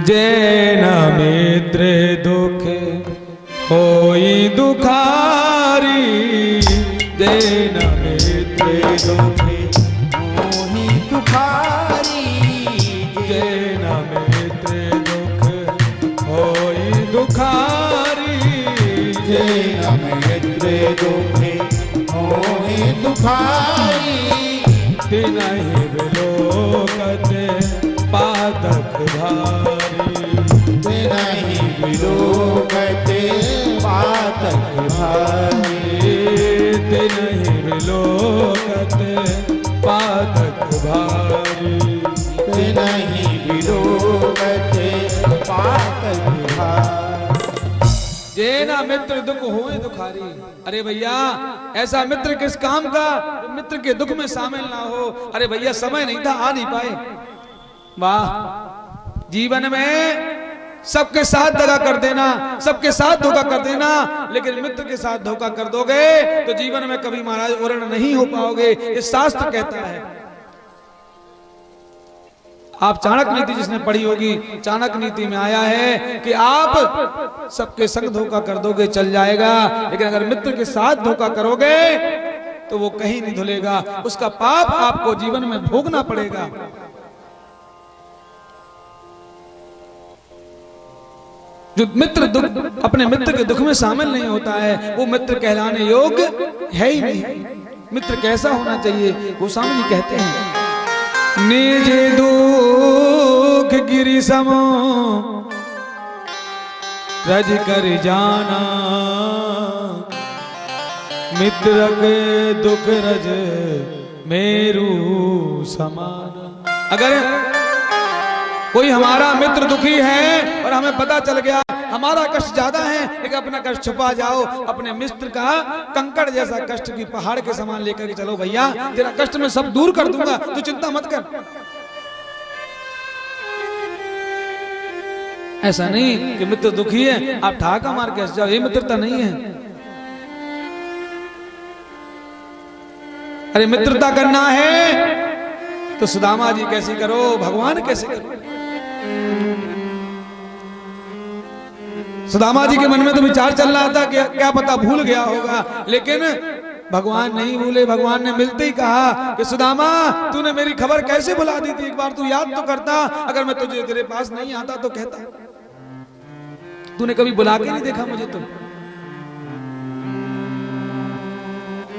Speaker 2: जैन मित्र दुख होई दुखारी, जैन मित्र दुख
Speaker 3: मोहि दुखारी,
Speaker 2: जैन मित्र दुख होई दुखारी,
Speaker 3: जैन मित्र दुख मोहि दुखारी,
Speaker 2: तिनहि विलोकत पातक भारी,
Speaker 3: तिनहि विलोकत पातक भारी,
Speaker 2: तिनहि विलोकत पातक भारी,
Speaker 3: तिनहि विलोकत पातक भारी।
Speaker 2: जेना मित्र दुख होए दुखारी। अरे भैया ऐसा मित्र किस काम का जो मित्र के दुख में शामिल ना हो। अरे भैया समय नहीं था, आ नहीं पाए। वाह, जीवन में सबके साथ दगा कर देना, सबके साथ धोखा कर देना, लेकिन मित्र के साथ धोखा कर दोगे तो जीवन में कभी महाराज उर्ण नहीं हो पाओगे। ये शास्त्र कहता है। आप चाणक्य नीति जिसने पढ़ी होगी, चाणक्य नीति में आया है कि आप सबके संग धोखा कर दोगे चल जाएगा, लेकिन अगर मित्र के साथ धोखा करोगे तो वो कहीं नहीं धुलेगा, उसका पाप आपको जीवन में भोगना पड़ेगा। जो मित्र दुख अपने मित्र के दुख में शामिल नहीं होता है वो मित्र कहलाने योग्य है ही नहीं। मित्र कैसा होना चाहिए? गोस्वामी जी कहते हैं निज दुख गिरि समो रज कर जाना, मित्र के दुख रज मेरू समान। अगर कोई हमारा मित्र दुखी है और हमें पता चल गया हमारा कष्ट ज्यादा है, लेकिन अपना कष्ट छुपा जाओ, अपने मित्र का कंकड़ जैसा कष्ट की पहाड़ के समान लेकर के चलो। भैया तेरा कष्ट मैं सब दूर कर दूंगा, तू चिंता मत कर। ऐसा नहीं कि मित्र दुखी है आप ठाका मार के हंस जाओ, ये मित्रता नहीं है। अरे मित्रता करना है तो सुदामा जी कैसी करो, भगवान कैसे करो। सुदामा जी के मन में तो विचार चल रहा था कि क्या पता भूल गया होगा, लेकिन भगवान नहीं भूले। भगवान ने मिलते ही कहा कि सुदामा तूने मेरी खबर कैसे भुला दी थी, एक बार तू याद तो करता। अगर मैं तुझे तेरे पास नहीं आता तो कहता, तूने कभी बुला के नहीं देखा मुझे।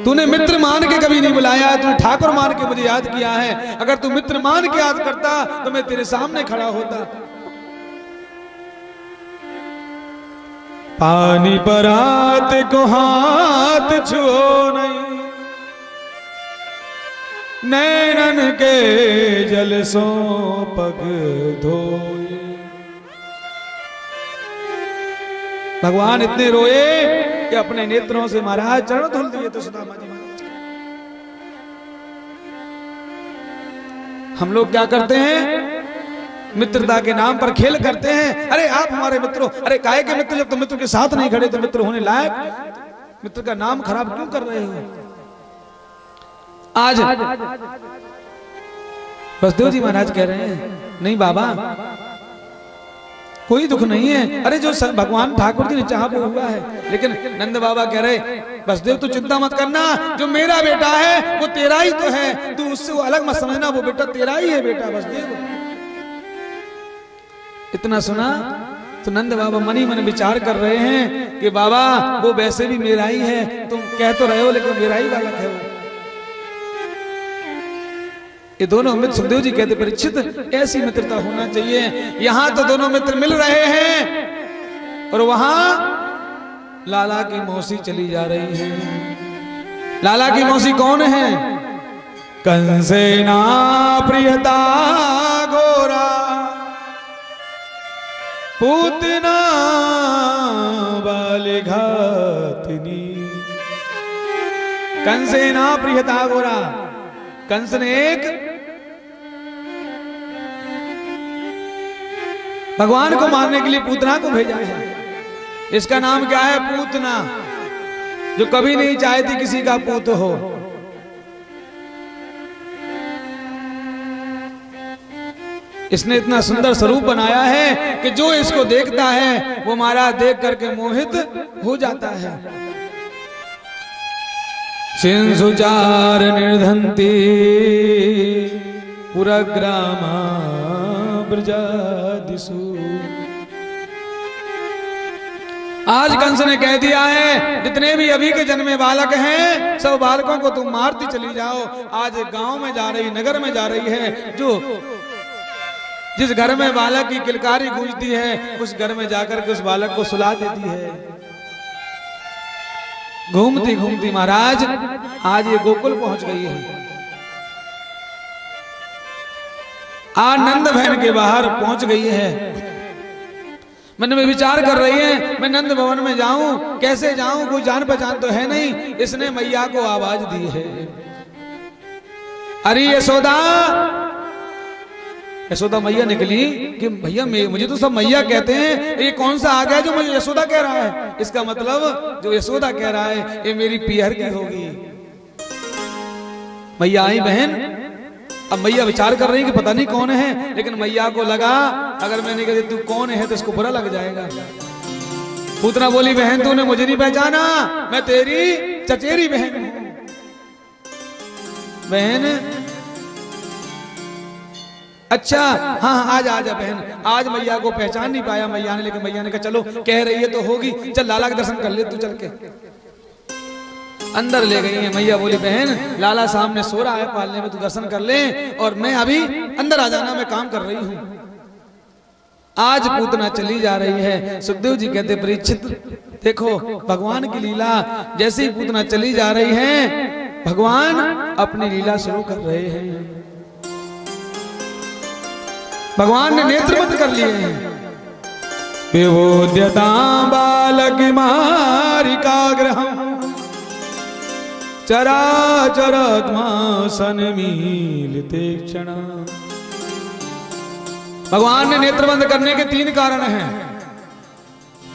Speaker 2: तूने मित्र मान के कभी नहीं बुलाया, तूने ठाकुर मान के मुझे याद किया है। अगर तू मित्र मान के याद करता तो मैं तेरे सामने खड़ा होता। पानी परात को हाथ छुओ नहीं, नैनन के जल सो पग धोए। भगवान इतने रोए कि अपने नेत्रों से महाराज चरण धुल दिए। तो सुदामा जी महाराज हम लोग क्या करते हैं? मित्रता के नाम पर खेल करते हैं। अरे आप हमारे मित्र हो, अरे काहे के मित्र? जब तुम मित्र के साथ नहीं खड़े तो मित्र होने लायक, मित्र का नाम खराब क्यों कर रहे हो? आज बसदेव जी महाराज कह रहे हैं नहीं बाबा कोई दुख नहीं है। अरे जो भगवान ठाकुर जी ने चाहा वो हुआ है। लेकिन नंद बाबा कह रहे बसदेव तू चिंता मत करना, जो मेरा बेटा है वो तेरा ही तो है, तू उससे वो अलग मत समझना, वो बेटा तेरा ही है बेटा बसदेव। इतना सुना तो नंद बाबा मन ही मन विचार कर रहे हैं कि बाबा वो वैसे भी मेरा ही है, तुम कह तो रहे हो लेकिन मेरा ही बालक है वो। ये दोनों मित्र सुखदेव जी कहते परीक्षित ऐसी मित्रता होना चाहिए। यहां तो दोनों मित्र मिल रहे हैं और वहां लाला की मौसी चली जा रही है। लाला की मौसी कौन है? कंसेना प्रियता घोरा पूतना वाले घातनी। कंसेना प्रियता घोरा, कंस ने एक भगवान को मारने के लिए पूतना को भेजा है। इसका नाम क्या है? पूतना, जो कभी नहीं चाहती किसी का पूत हो। इसने इतना सुंदर स्वरूप बनाया है कि जो इसको देखता है वो महाराज देख करके मोहित हो जाता है। सिंसुचार निर्धंती पुरग्रामा ब्रजादिषु। आज कंस ने कह दिया है जितने भी अभी के जन्मे बालक हैं सब बालकों को तुम मारती चली जाओ। आज गांव में जा रही, नगर में जा रही है, जो जिस घर में बालक की किलकारी गूंजती है उस घर में जाकर के उस बालक को सुला देती है। घूमती घूमती महाराज आज ये गोकुल पहुंच गई है। आज नंद भवन के बाहर पहुंच गई है। मन में विचार कर रही है मैं नंद भवन में जाऊं, कैसे जाऊं, कोई जान पहचान तो है नहीं। इसने मैया को आवाज दी है, अरे यशोदा। यशोदा मैया निकली कि भैया मुझे तो सब मैया कहते हैं, ये कौन सा आ गया जो मुझे यशोदा कह रहा है? इसका मतलब जो यशोदा कह रहा है ये मेरी पियर की होगी। मैया आई बहन। अब मैया विचार कर रही कि पता नहीं कौन है, लेकिन मैया को लगा अगर मैंने कहा तू कौन है तो इसको बुरा लग जाएगा। पूतना बोली बहन तूने मुझे नहीं पहचाना, मैं तेरी चचेरी बहन हूं। बहन अच्छा हाँ आजा आजा बहन। आज मैया को पहचान नहीं पाया मैया ने, लेकिन मैया ने कहा चलो कह रही है तो होगी, चल लाला के दर्शन कर ले तू चल के। अंदर ले गई है। मैया बोली बहन लाला सामने सो रहा है पालने में, तू दर्शन कर ले और मैं अभी अंदर आ जाना, मैं काम कर रही हूँ। आज पूतना चली जा रही है। सुखदेव जी कहते परीक्षित देखो भगवान की लीला। जैसे ही पूतना चली जा रही है भगवान अपनी लीला शुरू कर रहे हैं। भगवान ने नेत्र बंद कर लिए हैं। विवोद्यता बालक मारिकाग्रहम् चराचरात्मा सन्मीलिते क्षण। भगवान ने नेत्र बंद करने के 3 कारण हैं।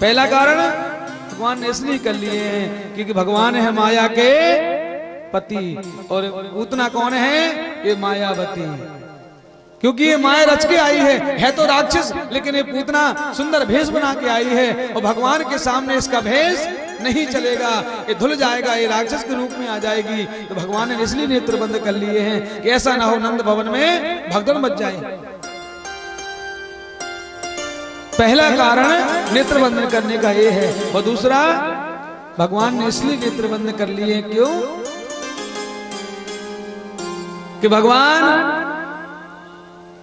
Speaker 2: पहला कारण भगवान ने इसलिए कर लिए हैं क्योंकि भगवान है माया के पति और पूतना कौन है? ये मायावती। क्योंकि ये माया रच के आई है तो राक्षस, लेकिन ये पूतना सुंदर भेष बना के आई है और भगवान के सामने इसका भेष नहीं चलेगा, ये धुल जाएगा, ये राक्षस के रूप में आ जाएगी। तो भगवान ने इसलिए नेत्र बंद कर लिए हैं कि ऐसा ना हो नंद भवन में भगदड़ मच जाए। पहला कारण नेत्र बंद करने का ये है। और दूसरा भगवान ने इसलिए नेत्र बंद कर लिए क्यों? कि भगवान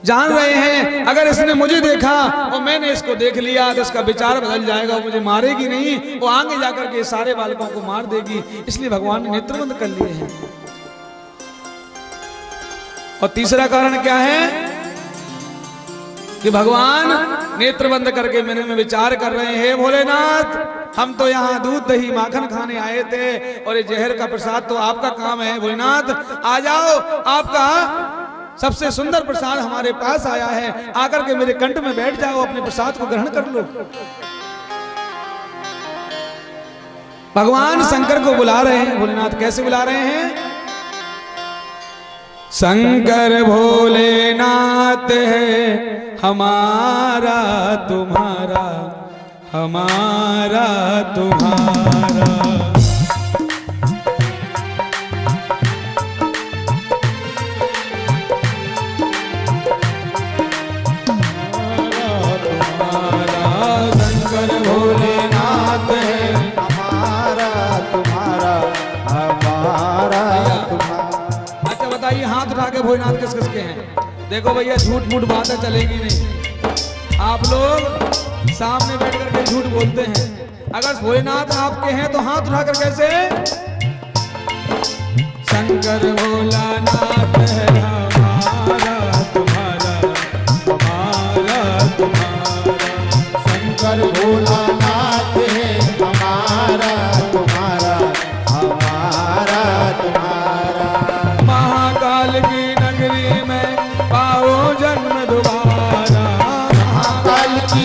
Speaker 2: जान रहे हैं अगर इसने मुझे देखा और मैंने इसको देख लिया तो इसका विचार बदल जाएगा, वो मुझे मारेगी नहीं, वो आगे जाकर के सारे बालकों को मार देगी। इसलिए भगवान ने नेत्र बंद कर लिए हैं। और तीसरा कारण क्या है कि भगवान नेत्र बंद करके मेरे में विचार कर रहे हैं, भोलेनाथ हम तो यहाँ दूध दही माखन खाने आए थे और ये जहर का प्रसाद तो आपका काम है। भोलेनाथ आ जाओ, आपका सबसे सुंदर प्रसाद हमारे पास आया है, आकर के मेरे कंठ में बैठ जाओ, अपने प्रसाद को ग्रहण कर लो। भगवान शंकर को बुला रहे हैं। भोलेनाथ कैसे बुला रहे हैं? शंकर भोलेनाथ है हमारा तुम्हारा, हमारा तुम्हारा।
Speaker 3: भोलेनाथ है हमारा तुम्हारा, हमारा तुम्हारा।
Speaker 2: अच्छा बताइए हाथ उठा के भोलेनाथ किस किस के हैं? देखो भैया झूठ मूठ बातें चलेगी नहीं। आप लोग सामने बैठ करके झूठ बोलते हैं। अगर भोलेनाथ आपके हैं तो हाथ उठा कर कैसे? शंकर भोलानाथ है हमारा तुम्हारा, हमारा तुम्हारा।
Speaker 3: शंकर भोलानाथ है हमारा तुम्हारा, हमारा तुम्हारा।
Speaker 2: महाकाल की नगरी में पाओ जन्म दोबारा,
Speaker 3: महाकाल की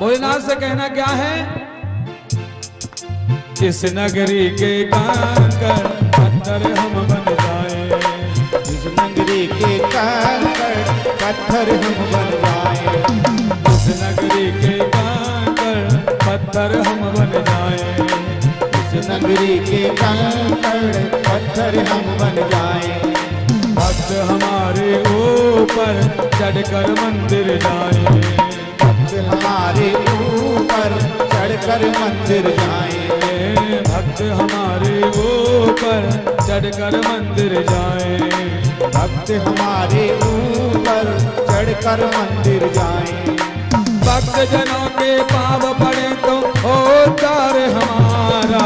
Speaker 2: भोलेनाथ से कहना क्या है? इस नगरी के कंकड़ पत्थर हम बन जाए,
Speaker 3: इस नगरी के कंकड़ पत्थर हम बन जाए,
Speaker 2: इस नगरी के कंकड़ पत्थर हम बन जाए,
Speaker 3: इस नगरी के कंकड़ पत्थर हम बन जाए।
Speaker 2: भक्त हमारे ऊपर चढ़कर मंदिर जाए,
Speaker 3: भक्त हमारे ऊपर चढ़कर मंदिर जाए,
Speaker 2: भक्त हमारे ऊपर चढ़कर मंदिर जाए,
Speaker 3: भक्त हमारे ऊपर चढ़कर मंदिर जाए।
Speaker 2: भक्त जनों के पाव पड़े तो हो उद्धार हमारा,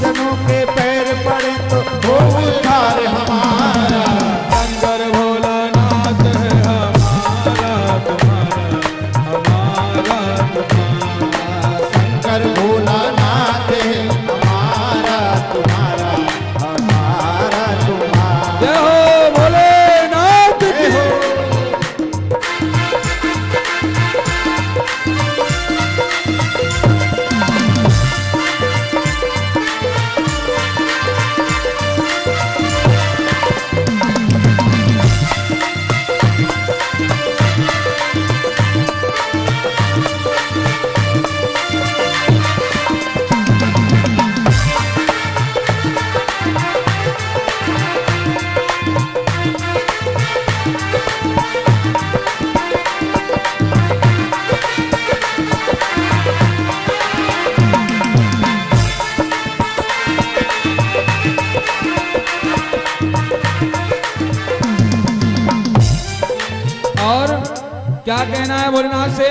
Speaker 3: जनों के पैर पड़े तो हो उद्धार हमारा।
Speaker 2: शंकर भोलानाथ है हमारा तुम्हारा, हमारा तुम्हारा,
Speaker 3: शंकर भोलानाथ है हमारा तुम्हारा, हमारा तुम्हारा।
Speaker 2: जय हो भोलेनाथ की हो। और क्या कहना है भोलेनाथ से?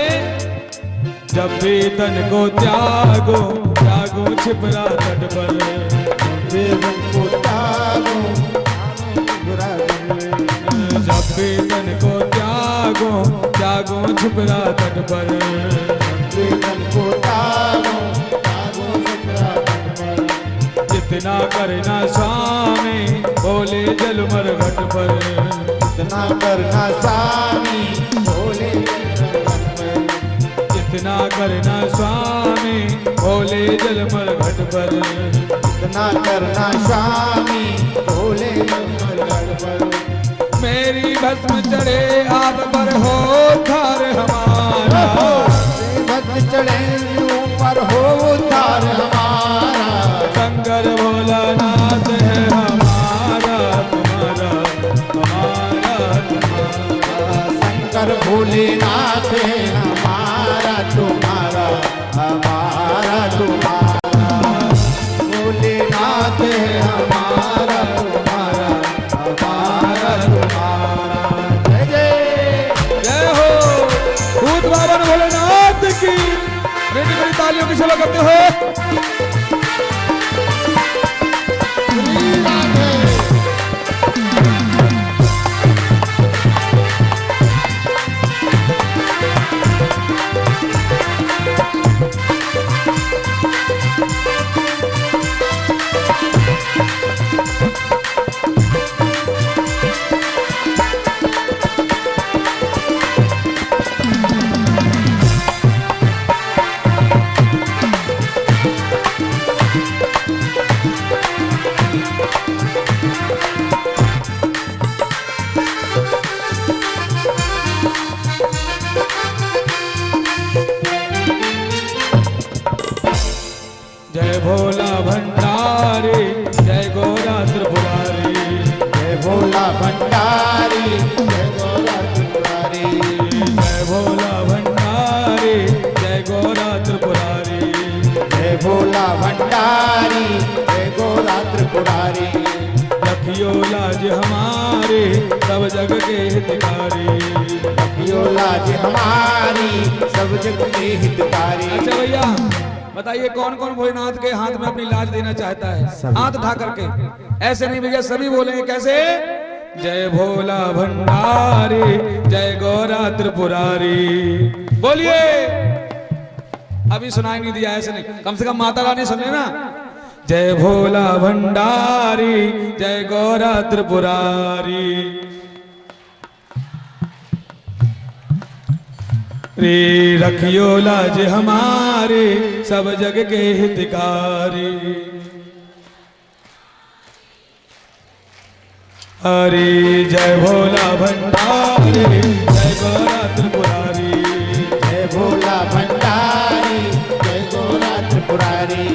Speaker 2: जब भी तन को त्यागो त्यागो छिपरा तट पर,
Speaker 3: वेदन को त्यागो बुरा गए।
Speaker 2: जब भी तन को त्यागो त्यागो छिपरा तट पर,
Speaker 3: वेदन को त्यागो त्यागो बुरा गए।
Speaker 2: जितना करना स्वामी भोले जलमर घट पर,
Speaker 3: इतना करना स्वामी भोले जलमर पर,
Speaker 2: जितना करना स्वामी भोले जलमर घट पर,
Speaker 3: इतना करना स्वामी भोले जलमर पर।
Speaker 2: मेरी भस्म चढ़े आप पर हो उद्धार हमारा,
Speaker 3: भक्त चढ़े ऊपर हो उद्धार हमारा।
Speaker 2: शंकर भोलानाथ है हमारा तुम्हारा, हमारा तुम्हारा,
Speaker 3: शंकर भोलेनाथ है हमारा तुम्हारा, हमारा तुम्हारा। भोलेनाथ है हमारा तुम्हारा, हमारा तुम्हारा। जय जय
Speaker 2: जय हो भूत बाबन भोलेनाथ की। मेरी मेरी तालियों की सेवा करते हो। जय भोला भंडारी जय गौरा त्रिपुरारी,
Speaker 3: जय भोला भंडारी जय गौरा त्रिपुरारी,
Speaker 2: जय भोला भंडारी जय गौरा त्रिपुरारी,
Speaker 3: जय भोला भंडारी जय गौरा त्रिपुरारी।
Speaker 2: रखियो लाज हमारे सब जग के हितकारी,
Speaker 3: रखियो लाज हमारी सब जग के हितकारी।
Speaker 2: अच्छा भैया बताइए कौन कौन भोलेनाथ के हाथ में अपनी लाज देना चाहता है? हाथ उठा करके, ऐसे नहीं भैया सभी बोलेंगे। कैसे? जय भोला भंडारी जय गौरा त्रिपुरारी। बोलिए। अभी सुनाई नहीं दिया, ऐसे नहीं, कम से कम माता रानी सुन लेना। जय भोला भंडारी जय गौरा त्रिपुरारी। रे रखियो लाज हमारे सब जग के हितकारी। हरे जय भोला भंडारी जय गोरा त्रिपुरारी।
Speaker 3: जय भोला भंडारी जय गोरा त्रिपुरारी।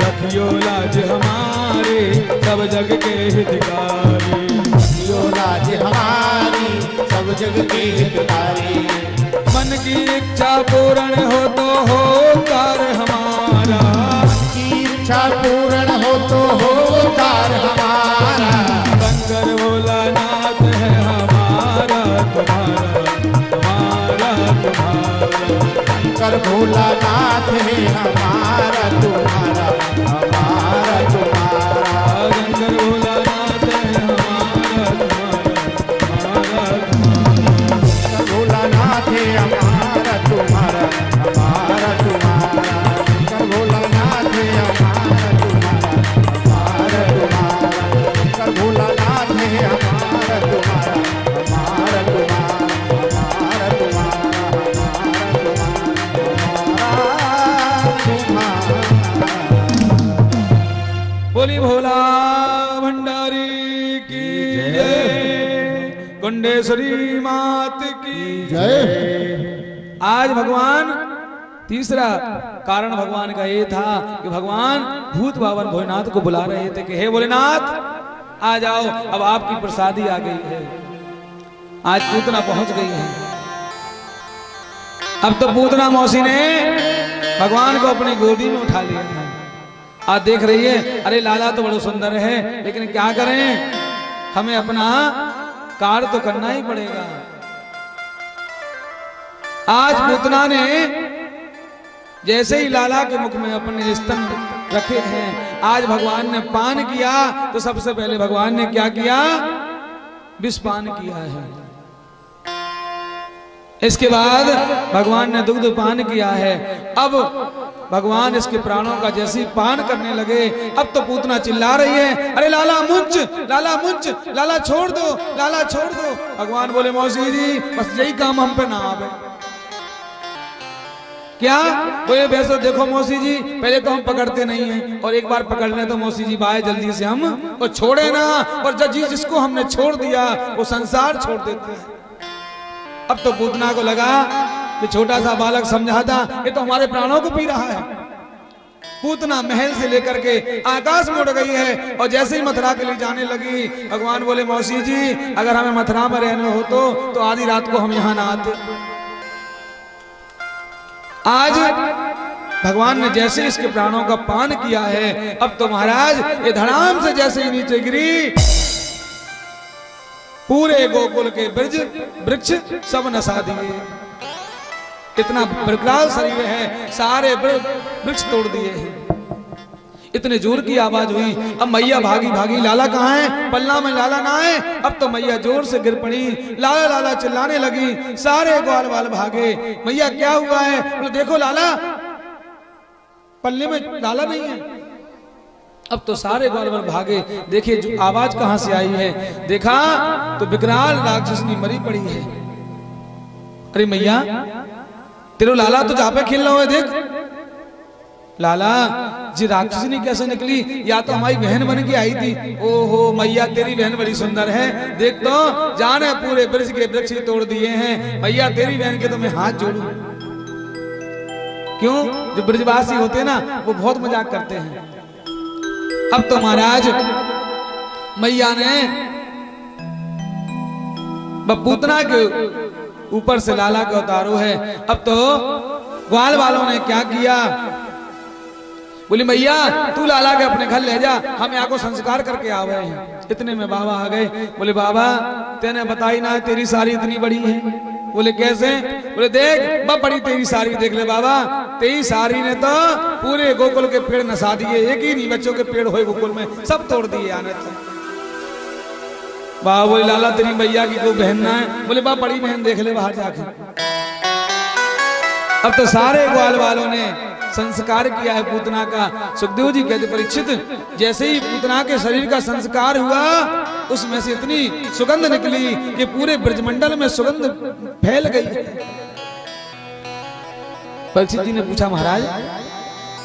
Speaker 2: रखियो लाज हमारे सब जग के हितकारी।
Speaker 3: रखियो लाज हमारी सब जग के हितकारी।
Speaker 2: मन की इच्छा पूर्ण हो तो होकार हमारा।
Speaker 3: मन की इच्छा पूर्ण हो तो होकार हमारा।
Speaker 2: शंकर भोलानाथ है हमारा तुम्हारा तुम्हारा तुम्हारा।
Speaker 3: शंकर भोलानाथ है हमारा तुम्हारा हमारा तुम्हारा।
Speaker 2: शंकर भोलानाथ है हमारा तुम्हारा तुम्हारा।
Speaker 3: शंकर भोलानाथ है हमारा तुम्हारा हमारा तुम्हारा। शंकर भोलानाथ है हमारा तुम्हारा हमारा तुम्हारा। शंकर भोलानाथ है हमारा तुम्हारा हमारा तुम्हारा हमारा तुम्हारा।
Speaker 2: बोली भोला भंडारी की जय। कुंडेश्वरी मात की
Speaker 3: जय।
Speaker 2: आज भगवान तीसरा कारण भगवान का ये था कि भगवान भूत बावन भोलेनाथ को बुला रहे थे कि हे भोलेनाथ आ जाओ, अब आपकी प्रसादी आ गई है। आज पूतना पहुंच गई है। अब तो पूतना मौसी ने भगवान को अपनी गोदी में उठा लिया है। आज देख रही है, अरे लाला तो बड़ा सुंदर है, लेकिन क्या करें, हमें अपना कार्य तो करना ही पड़ेगा। आज पूतना ने जैसे ही लाला के मुख में अपने स्तन रखे हैं, आज भगवान ने पान किया तो सबसे पहले भगवान ने क्या किया, विषपान किया है। इसके बाद भगवान ने दुग्ध पान किया है। अब भगवान इसके प्राणों का जैसे ही पान करने लगे, अब तो पूतना चिल्ला रही है, अरे लाला मुंच, लाला मुंच, लाला छोड़ दो, लाला छोड़ दो। भगवान बोले मौसी जी बस यही काम हम पे ना आवे। क्या बोले वैसे देखो मौसी जी, पहले तो हम पकड़ते नहीं हैं, और एक बार पकड़ लें तो मौसी जी बाय जल्दी से हम वो छोड़े ना, और जज जिसको हमने छोड़ दिया वो संसार छोड़ देते हैं। अब तो पूतना को लगा कि छोटा सा बालक समझाता, ये तो हमारे प्राणों को पी रहा है। पूतना महल से लेकर के आकाश में उड़ गई है, और जैसे ही मथुरा के लिए जाने लगी, भगवान बोले मौसी जी अगर हमें मथुरा में रहने हो तो आधी रात को हम यहाँ ना आते। आज भगवान ने जैसे इसके प्राणों का पान किया है, अब तो महाराज ये धड़ाम से जैसे ही नीचे गिरी, पूरे गोकुल के वृक्ष सब नसा दिए। इतना विकराल शरीर है, सारे वृक्ष तोड़ दिए हैं। इतने जोर की आवाज हुई। अब मैया भागी भागी, लाला कहाँ है, पल्ला में लाला ना है। अब तो मैया जोर से गिर पड़ी, लाला लाला चिल्लाने लगी। सारे ग्वाल वाल भागे, मैया क्या हुआ है, बोले देखो लाला पल्ले में लाला नहीं है। अब तो सारे ग्वाल वाल भागे, देखिए जो आवाज कहां से आई है, देखा तो विकराल राक्षसनी मरी पड़ी है। अरे मैया तेरे लाला तो जहां पे खेल रहा है, देख लाला जी राक्षसनी कैसे निकली, या तो हमारी बहन बन के आई थी। ओहो मैया तेरी बहन बड़ी सुंदर है, देख तो जाने पूरे वृक्ष के वृक्ष तोड़ दिए हैं। मैया तेरी बहन के तो मैं हाथ जोड़ू। क्यों, जो ब्रजवासी होते हैं ना वो बहुत मजाक करते हैं। अब तो महाराज मैया ने पूतना के ऊपर से लाला का उतारो है। अब तो ग्वाल वालों ने क्या किया, बोली मैया तू लाला के अपने घर ले जा, हम यहाँ को संस्कार करके आ गए हैं। इतने में बाबा आ गए, बोले बाबा तेने बताई ना तेरी साड़ी इतनी बड़ी है। बोले कैसे, बोले देख बा बड़ी तेरी साड़ी देख ले बाबा, तेरी साड़ी ने तो पूरे गोकुल के पेड़ नसा दिए, एक ही नहीं बच्चों के पेड़ हुए गोकुल में, सब तोड़ दिए आने तक। बाबा बोले लाला तेरी मैया की कोई बहन ना है, बोले बा बड़ी बहन देख ले बाहर जाके। अब तो सारे ग्वाल वालों ने संस्कार किया है पूतना का। सुखदेव जी कहते परीक्षित जैसे ही पूतना के शरीर का संस्कार हुआ, उसमें से इतनी सुगंध निकली कि पूरे ब्रजमंडल में सुगंध फैल गई। परीक्षित जी ने पूछा महाराज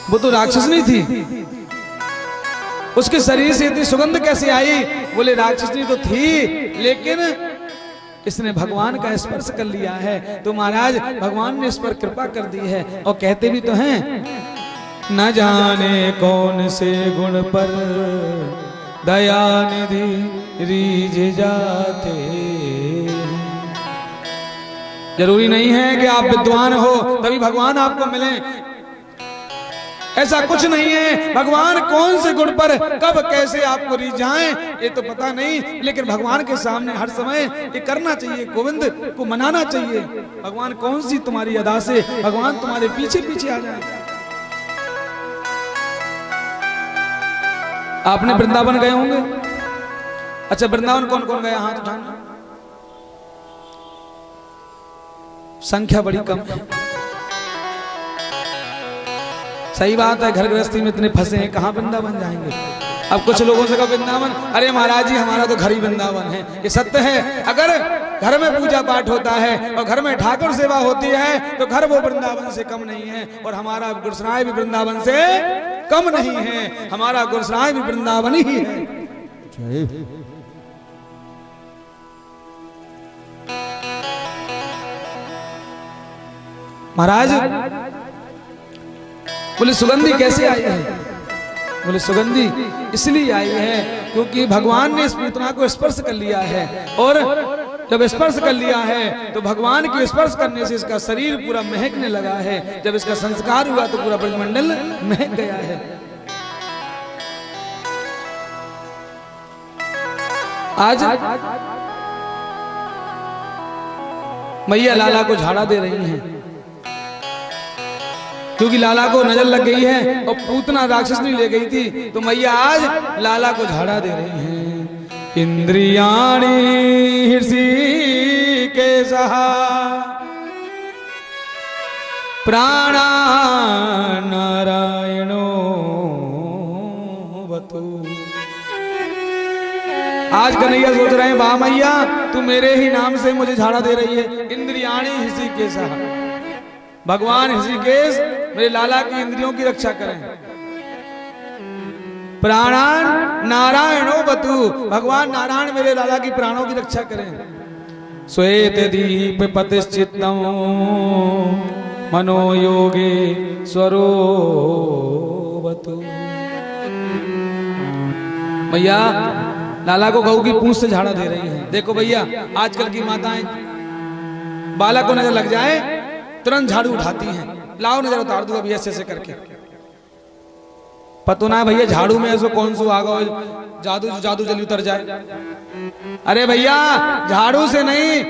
Speaker 2: वो तो राक्षसनी थी, उसके शरीर से इतनी सुगंध कैसे आई? बोले राक्षसनी तो थी लेकिन इसने भगवान का स्पर्श कर लिया है, तो महाराज भगवान ने इस पर कृपा कर दी है। और कहते भी तो हैं न जाने कौन से गुण पर दया निधि रीझ जाते। जरूरी नहीं है कि आप विद्वान हो तभी भगवान आपको मिले, ऐसा कुछ नहीं है। भगवान कौन से गुण पर कब कैसे आपको रिझाएं ये तो पता नहीं, लेकिन भगवान के सामने हर समय ये करना चाहिए, गोविंद को मनाना चाहिए। भगवान कौन सी तुम्हारी अदा से भगवान तुम्हारे पीछे पीछे आ जाए। आपने वृंदावन गए होंगे? अच्छा वृंदावन कौन कौन गया? हाथ उठाना। संख्या बड़ी कम है। सही बात है, घर गृहस्थी में इतने फंसे हैं, कहां वृंदावन जाएंगे। अब कुछ लोगों से कहा वृंदावन, अरे महाराज जी हमारा तो घर ही वृंदावन है। ये सत्य है। अगर घर में पूजा पाठ होता है और घर में ठाकुर सेवा होती है तो घर वो वृंदावन से कम नहीं है, और हमारा गुरसराय भी वृंदावन से कम नहीं है। हमारा गुरसराय भी वृंदावन ही है। महाराज बोले सुगंधी कैसे आई है? बोले सुगंधी इसलिए आई है क्योंकि भगवान ने इस पूतना को स्पर्श कर लिया है, और जब स्पर्श कर लिया है तो भगवान के स्पर्श करने से इसका शरीर पूरा महकने लगा है। जब इसका संस्कार हुआ तो पूरा ब्रह्मंडल महक गया है। आज मैया लाला को झाड़ा दे रही हैं क्योंकि लाला को नजर लग गई है और पूतना राक्षसनी ले गई थी, तो मैया आज लाला को झाड़ा दे रही हैं। इंद्रियाणि हृषिकेशः प्राणा नारायणो वतु। आज कन्हैया सोच रहे हैं वाह मैया तू मेरे ही नाम से मुझे झाड़ा दे रही है। इंद्रियाणि हृषिकेशः, भगवान ऋषिकेश मेरे लाला की इंद्रियों की रक्षा करें। प्राणान नारायणो बतु, भगवान नारायण मेरे लाला की प्राणों की रक्षा करें। श्वेत दीप पतिश्चित्तम मनोयोगे स्वरो बतु। भैया लाला को गऊ की पूंछ से झाड़ा दे रही हैं। देखो भैया आजकल की माताएं बालक को नजर लग जाए तुरंत झाड़ू उठाती हैं, लाओ नजर उतार दो अभी ऐसे करके। पतो ना भैया झाड़ू में ऐसा कौन सा आगा जादू जादू जल्दी उतर जाए। अरे भैया झाड़ू से नहीं,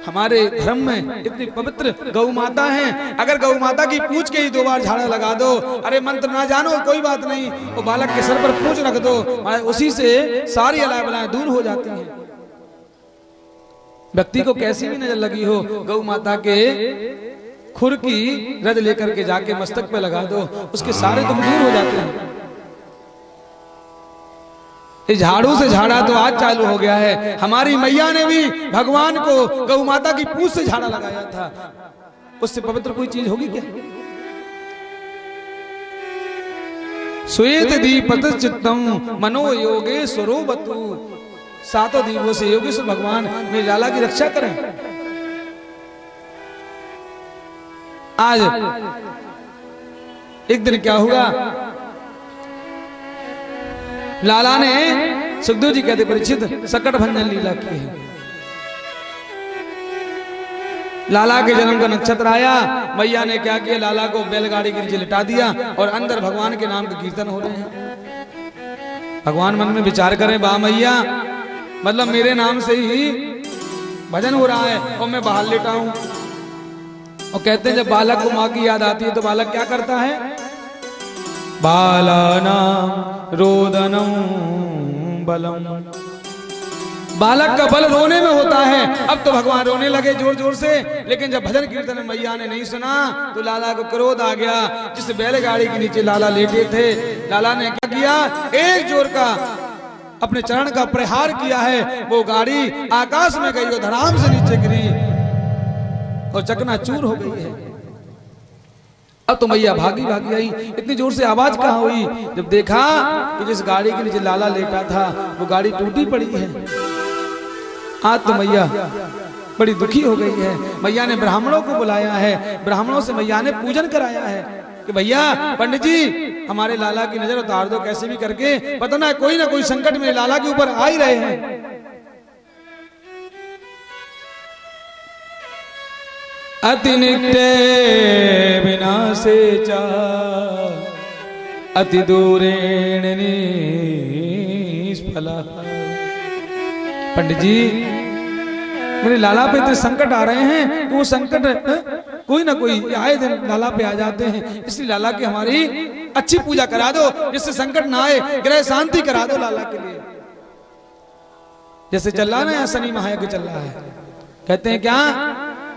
Speaker 2: हमारे धर्म में इतनी पवित्र गौ माता है, अगर गौ माता की पूंछ के ही 2 बार झाड़ा लगा दो, अरे मंत्र ना जानो कोई बात नहीं, वो बालक के सर पर पूंछ रख दो, उसी से सारी अलाय बलाएं दूर हो जाती हैं। व्यक्ति को कैसी भी नजर लगी हो, गौ माता के खुर की रज लेकर के जाके मस्तक पे लगा दो, उसके सारे दुख दूर हो जाते हैं। इस झाड़ू से झाड़ा तो आज चालू हो गया है। हमारी मैया ने भी भगवान को गौ माता की पूंछ से झाड़ा लगाया था, उससे पवित्र कोई चीज होगी क्या? श्वेत दीपत चित्तम मनो योगेश्वरो बतु। 7 दीपों से योगेश्वर भगवान मेरे लाला की रक्षा करें। आज एक दिन क्या हुआ, लाला ने सुखदेव जी कहते परीक्षित सकट भंजन लीला की है। लाला के जन्म का नक्षत्र आया, मैया ने क्या किया, लाला को बैलगाड़ी के नीचे लिटा दिया और अंदर भगवान के नाम के कीर्तन हो रहे हैं। भगवान मन में विचार करें, वाह मैया मतलब मेरे नाम से ही भजन हो रहा है और मैं बाहर लेटा हूं। और कहते हैं जब बालक को माँ की याद आती है तो बालक क्या करता है, बालानां रोदनम बलम। बालक का बल रोने में होता है। अब तो भगवान रोने लगे जोर जोर से, लेकिन जब भजन कीर्तन में मैया ने नहीं सुना तो लाला को क्रोध आ गया। जिस बैलगाड़ी के नीचे लाला लेटे थे, लाला ने क्या किया, एक जोर का अपने चरण का प्रहार किया है। वो गाड़ी आकाश में गई और धड़ाम से नीचे गिरी और चकनाचूर हो गई है। अब तो मैया भागी भागी आई, इतनी जोर से आवाज कहाँ हुई, जब देखा कि जिस गाड़ी के नीचे लाला लेटा था वो गाड़ी टूटी पड़ी है। आज तो मैया बड़ी दुखी हो गई है। मैया ने ब्राह्मणों को बुलाया है, ब्राह्मणों से मैया ने पूजन कराया है कि भैया पंडित जी हमारे लाला की नजर उतार दो कैसे भी करके, पता ना कोई संकट मेरे लाला के ऊपर आ ही रहे हैं। अति निकटे विनाशे च अति दूरेण निष्फलः। पंडित जी मेरे लाला पे इतने संकट आ रहे हैं, तो वो संकट कोई ना कोई आए दिन लाला पे आ जाते हैं, इसलिए लाला की हमारी अच्छी पूजा करा दो जिससे संकट ना आए, ग्रह शांति करा दो लाला के लिए। जैसे चल रहा ना यहाँ शनि महायज्ञ चल रहा है, कहते हैं क्या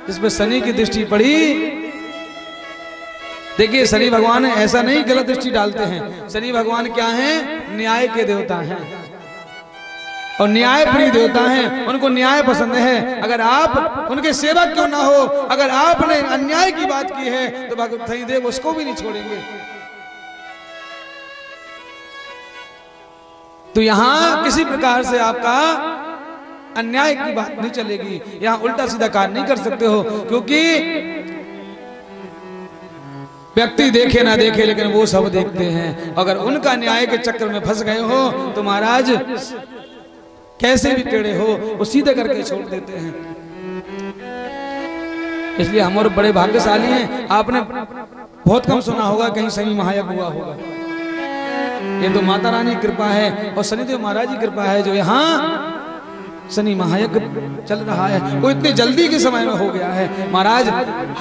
Speaker 2: जिसमें शनि की दृष्टि पड़ी। देखिए शनि भगवान ऐसा नहीं गलत दृष्टि डालते हैं, शनि भगवान क्या हैं, न्याय के देवता हैं और न्याय प्रिय देवता हैं, उनको न्याय पसंद है। अगर आप उनके सेवक क्यों ना हो, अगर आपने अन्याय की बात की है तो भगवत शनिदेव उसको भी नहीं छोड़ेंगे। तो यहां किसी प्रकार से आपका अन्याय की बात नहीं चलेगी, यहां उल्टा सीधा कार्य नहीं कर सकते हो, क्योंकि व्यक्ति देखे ना देखे लेकिन वो सब देखते हैं। अगर उनका न्याय के चक्कर में फंस गए हो तो महाराज कैसे भी टेढ़े हो वो सीधे करके छोड़ देते हैं। इसलिए हम और बड़े भाग्यशाली हैं। आपने बहुत कम सुना होगा कहीं शनि महायज्ञ हुआ होगा, ये तो माता रानी की कृपा है और शनिदेव महाराज की कृपा है जो यहाँ शनि महायज्ञ चल रहा है। वो इतने जल्दी के समय में हो गया है महाराज,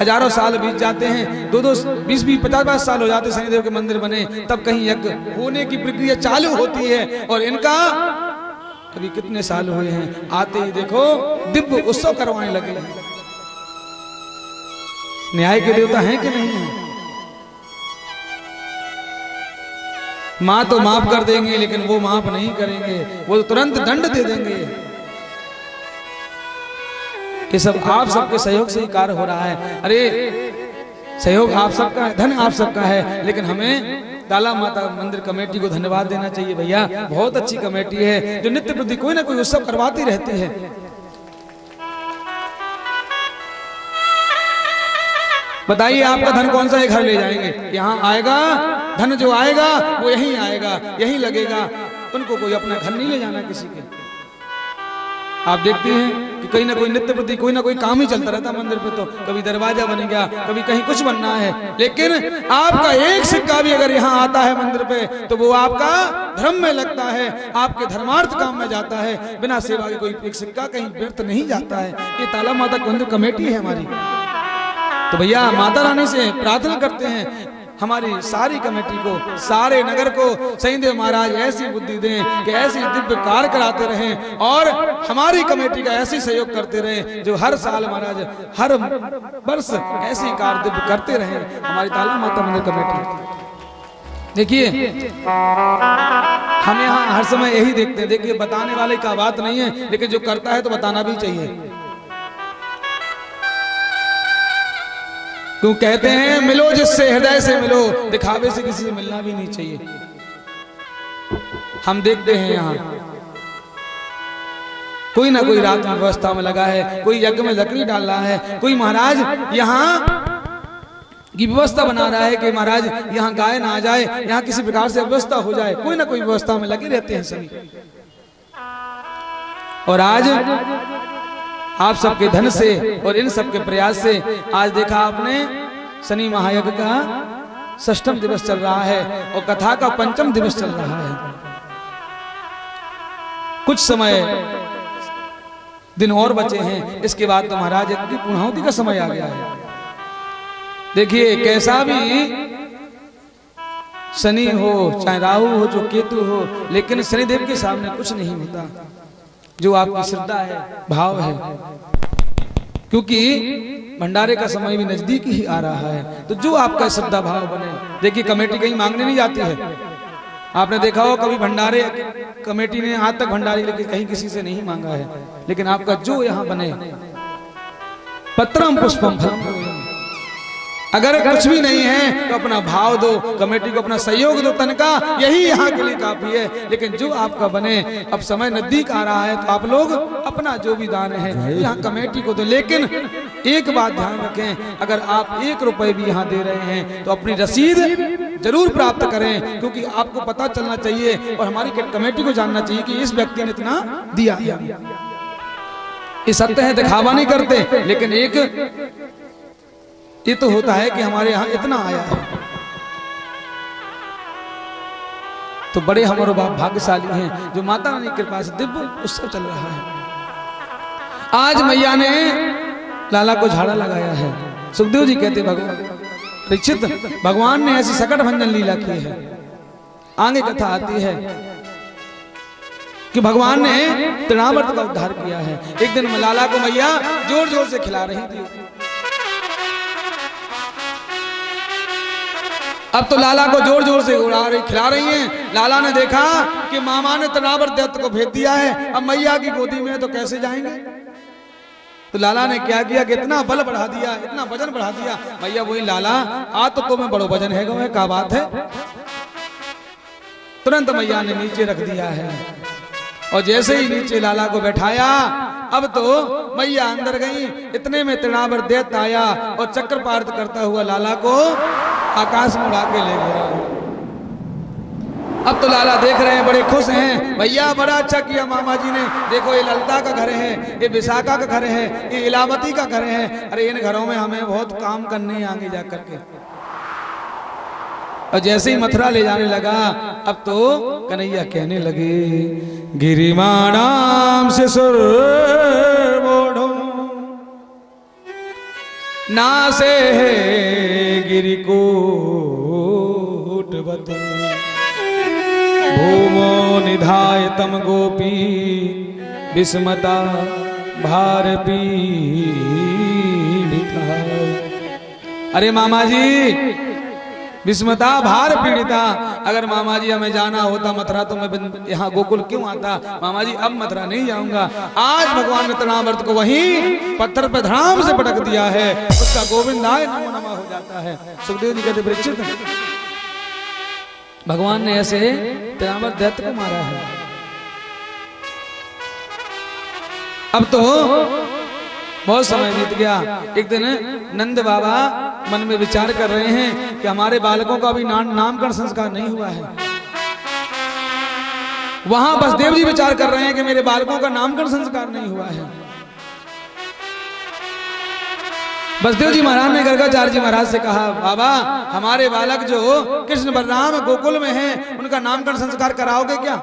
Speaker 2: हजारों साल बीत जाते हैं, 20-50 साल हो जाते शनिदेव के मंदिर बने, तब कहीं यज्ञ होने की प्रक्रिया चालू होती है और इनका अभी कितने साल हुए हैं, आते ही देखो दिव्य उत्सव करवाने लगे। न्याय के देवता हैं कि नहीं है? मां तो माफ कर देंगे लेकिन वो माफ नहीं करेंगे, वो तो तुरंत दंड दे देंगे। ये सब आप सबके सहयोग से ही कार्य हो रहा है। अरे सहयोग आप सबका है, धन आप सबका है, लेकिन हमें ताला माता मंदिर कमेटी को धन्यवाद देना चाहिए। भैया बहुत अच्छी कमेटी है जो नित्य प्रति कोई ना कोई उत्सव करवाती रहती है। बताइए आपका धन कौन सा है घर ले जाएंगे, यहाँ आएगा धन, जो आएगा वो यहीं आएगा, यहीं लगेगा, उनको कोई अपना घर नहीं ले जाना किसी के। आप देखते हैं कि कहीं ना कोई नित्य प्रति कोई ना कोई काम ही चलता रहता मंदिर पे, तो कभी दरवाजा बन गया, कभी कहीं कुछ बनना है, लेकिन आपका एक सिक्का भी अगर यहाँ आता है मंदिर पे तो वो आपका धर्म में लगता है, आपके धर्मार्थ काम में जाता है। बिना सेवा के कोई एक सिक्का कहीं व्यर्थ नहीं जाता है। ये ताला माता मंदिर कमेटी है हमारी। तो भैया माता रानी से प्रार्थना करते हैं हमारी सारी कमेटी को, सारे नगर को शनिदेव महाराज ऐसी बुद्धि दें कि ऐसी दिव्य कार्य कराते रहें और हमारी कमेटी का ऐसे सहयोग करते रहें जो हर साल महाराज हर वर्ष ऐसे कार्य दिव्य करते रहें हमारी ताला माता मंदिर कमेटी। देखिए हम यहाँ हर समय यही देखते हैं, देखिए बताने वाले का बात नहीं है, लेकिन जो करता है तो बताना भी चाहिए। क्यों कहते हैं मिलो जिससे हृदय से मिलो, दिखावे से किसी से मिलना भी नहीं चाहिए। हम देखते हैं यहाँ कोई ना कोई रात में व्यवस्था में लगा है, कोई यज्ञ में लकड़ी डाल रहा है, कोई महाराज यहाँ की व्यवस्था बना रहा है कि महाराज यहाँ गाय ना आ जाए, यहाँ किसी प्रकार से व्यवस्था हो जाए, कोई ना कोई व्यवस्था में लगे रहते हैं सभी। और आज आप सबके धन से और इन सबके प्रयास से आज देखा आपने शनि महायज्ञ का 6वां दिवस चल रहा है और कथा का 5वां दिवस चल रहा है। कुछ समय दिन और बचे हैं, इसके बाद तो महाराज यज्ञ की पूर्णाहुति का समय आ गया है। देखिए कैसा भी शनि हो चाहे राहु हो जो केतु हो, लेकिन शनिदेव के सामने कुछ नहीं होता। जो आपकी श्रद्धा है, भाव है, क्योंकि भंडारे का समय भी नजदीक ही आ रहा है, तो जो आपका श्रद्धा भाव बने। देखिए कमेटी कहीं मांगने नहीं जाती है, आपने देखा हो कभी भंडारे कमेटी ने आज तक भंडारे लेके कहीं किसी से नहीं मांगा है, लेकिन आपका जो यहाँ बने पत्रम पुष्पम फलम, अगर कुछ भी नहीं है तो अपना भाव दो, कमेटी को अपना सहयोग दो, तनका यही यहाँ के लिए काफी है। लेकिन जो आपका बने, अब समय नजदीक आ रहा है तो आप लोग अपना जो भी दान है यहाँ कमेटी को दो। लेकिन एक बात ध्यान रखें, अगर आप 1 रुपए भी यहाँ दे रहे हैं तो अपनी रसीद जरूर प्राप्त करें, क्योंकि आपको पता चलना चाहिए और हमारी कमेटी को जानना चाहिए कि इस व्यक्ति ने इतना दिया। ये सत्य है, दिखावा नहीं करते, लेकिन एक ये तो होता है कि हमारे यहाँ इतना आया है। तो बड़े हमारे बाप भाग्यशाली हैं जो माता रानी की कृपा से दिव्य उत्सव चल रहा है। आज मैया ने लाला को झाड़ा लगाया है। सुखदेव जी कहते भगवान परीक्षित, भगवान ने ऐसी सकट भंजन लीला की है। आगे कथा आती है कि भगवान ने तृणावर्त का उद्धार किया है। एक दिन लाला को मैया जोर जोर से खिला रही थी। अब तो लाला को जोर जोर से खिला रही हैं। लाला ने देखा कि मामा ने तृणावर्त दैत्य को भेज दिया है, अब मैया की गोदी में तो कैसे जाएंगे। तो लाला ने क्या किया कि इतना बल बढ़ा दिया, इतना वजन बढ़ा दिया। मैया वही लाला, आज तो में बड़ो वजन है, क्या बात है। तुरंत मैया ने नीचे रख दिया है और जैसे ही नीचे लाला को बैठाया, अब तो मैया अंदर गई। इतने में तृणावर्त दैत्य आया और चक्रपात करता हुआ लाला को आकाश में उड़ा के ले गया। अब तो लाला देख रहे हैं, बड़े खुश हैं। भैया बड़ा अच्छा किया मामा जी ने, देखो ये ललिता का घर है, ये विशाखा का घर है, ये इलावती का घर है। अरे इन घरों में हमें बहुत काम करने आगे जा करके। और जैसे ही मथुरा ले जाने लगा, अब तो कन्हैया कहने लगे, गिरिमाणाम से सुर बोढ़ो नासे है गिरिकोट बत भूमो निधाय तम गोपी विस्मता भार पीड़िता। अरे मामा जी, विस्मता भार पीड़िता। अगर मामा जी हमें जाना होता मथुरा तो मैं यहाँ गोकुल क्यों आता। मामा जी अब मथुरा नहीं जाऊंगा। आज भगवान ने तृणावर्त को वहीं पत्थर पे धड़ाम से पटक दिया है, उसका गोविंदाय नमो नमः हो जाता है। सुखदेव जी कहते परीक्षित, भगवान ने ऐसे तृणावर्त दैत्य को मारा है। अब तो बहुत समय बीत गया। एक दिन नंद बाबा मन में विचार कर रहे हैं कि हमारे बालकों का अभी नामकरण संस्कार नहीं हुआ है। वहां बसदेव जी विचार कर रहे हैं कि मेरे बालकों का नामकरण संस्कार नहीं हुआ है। बसदेव जी महाराज ने गर्गाचार्य जी महाराज से कहा, बाबा हमारे बालक जो कृष्ण बलराम गोकुल में हैं, उनका नामकरण संस्कार कराओगे क्या।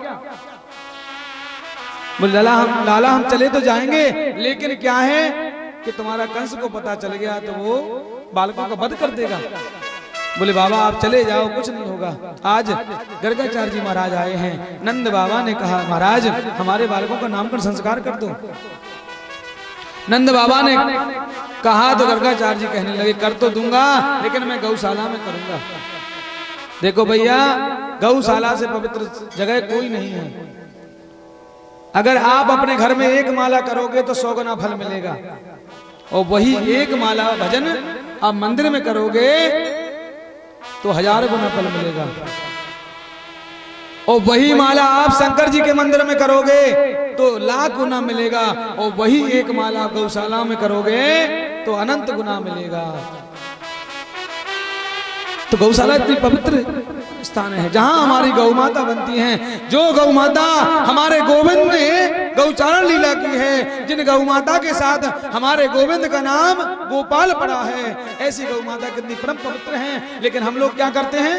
Speaker 2: बोले लाला हम चले तो जाएंगे, लेकिन क्या है कि तुम्हारा कंस को पता चल गया तो वो बालकों का वध कर देगा। बोले बाबा आप चले जाओ, कुछ नहीं होगा। आज गर्गाचार्य जी महाराज आए हैं। नंद बाबा ने कहा, महाराज हमारे बालकों का नामकरण संस्कार कर दो। नंद बाबा ने कहा तो गर्गाचार्य जी कहने लगे, कर तो दूंगा, लेकिन मैं गौशाला में करूंगा। देखो भैया, गौशाला से पवित्र जगह कोई नहीं है। अगर आप अपने घर में 1 माला करोगे तो 100 गुना फल मिलेगा, और वही 1 माला भजन आप मंदिर में करोगे तो 1000 गुना फल मिलेगा। और वही माला आप शंकर जी के मंदिर में करोगे तो 1,00,000 गुना मिलेगा, और वही 1 माला आप गौशाला में करोगे तो अनंत गुना मिलेगा। तो गौशाला इतनी पवित्र स्थान है जहां हमारी गौ माता बनती हैं। जो गौ माता हमारे गोविंद ने गौचारण लीला की है, जिन गौ माता के साथ हमारे गोविंद का नाम गोपाल पड़ा है, ऐसी गौ माता कितनी परम पवित्र हैं। लेकिन हम लोग क्या करते हैं,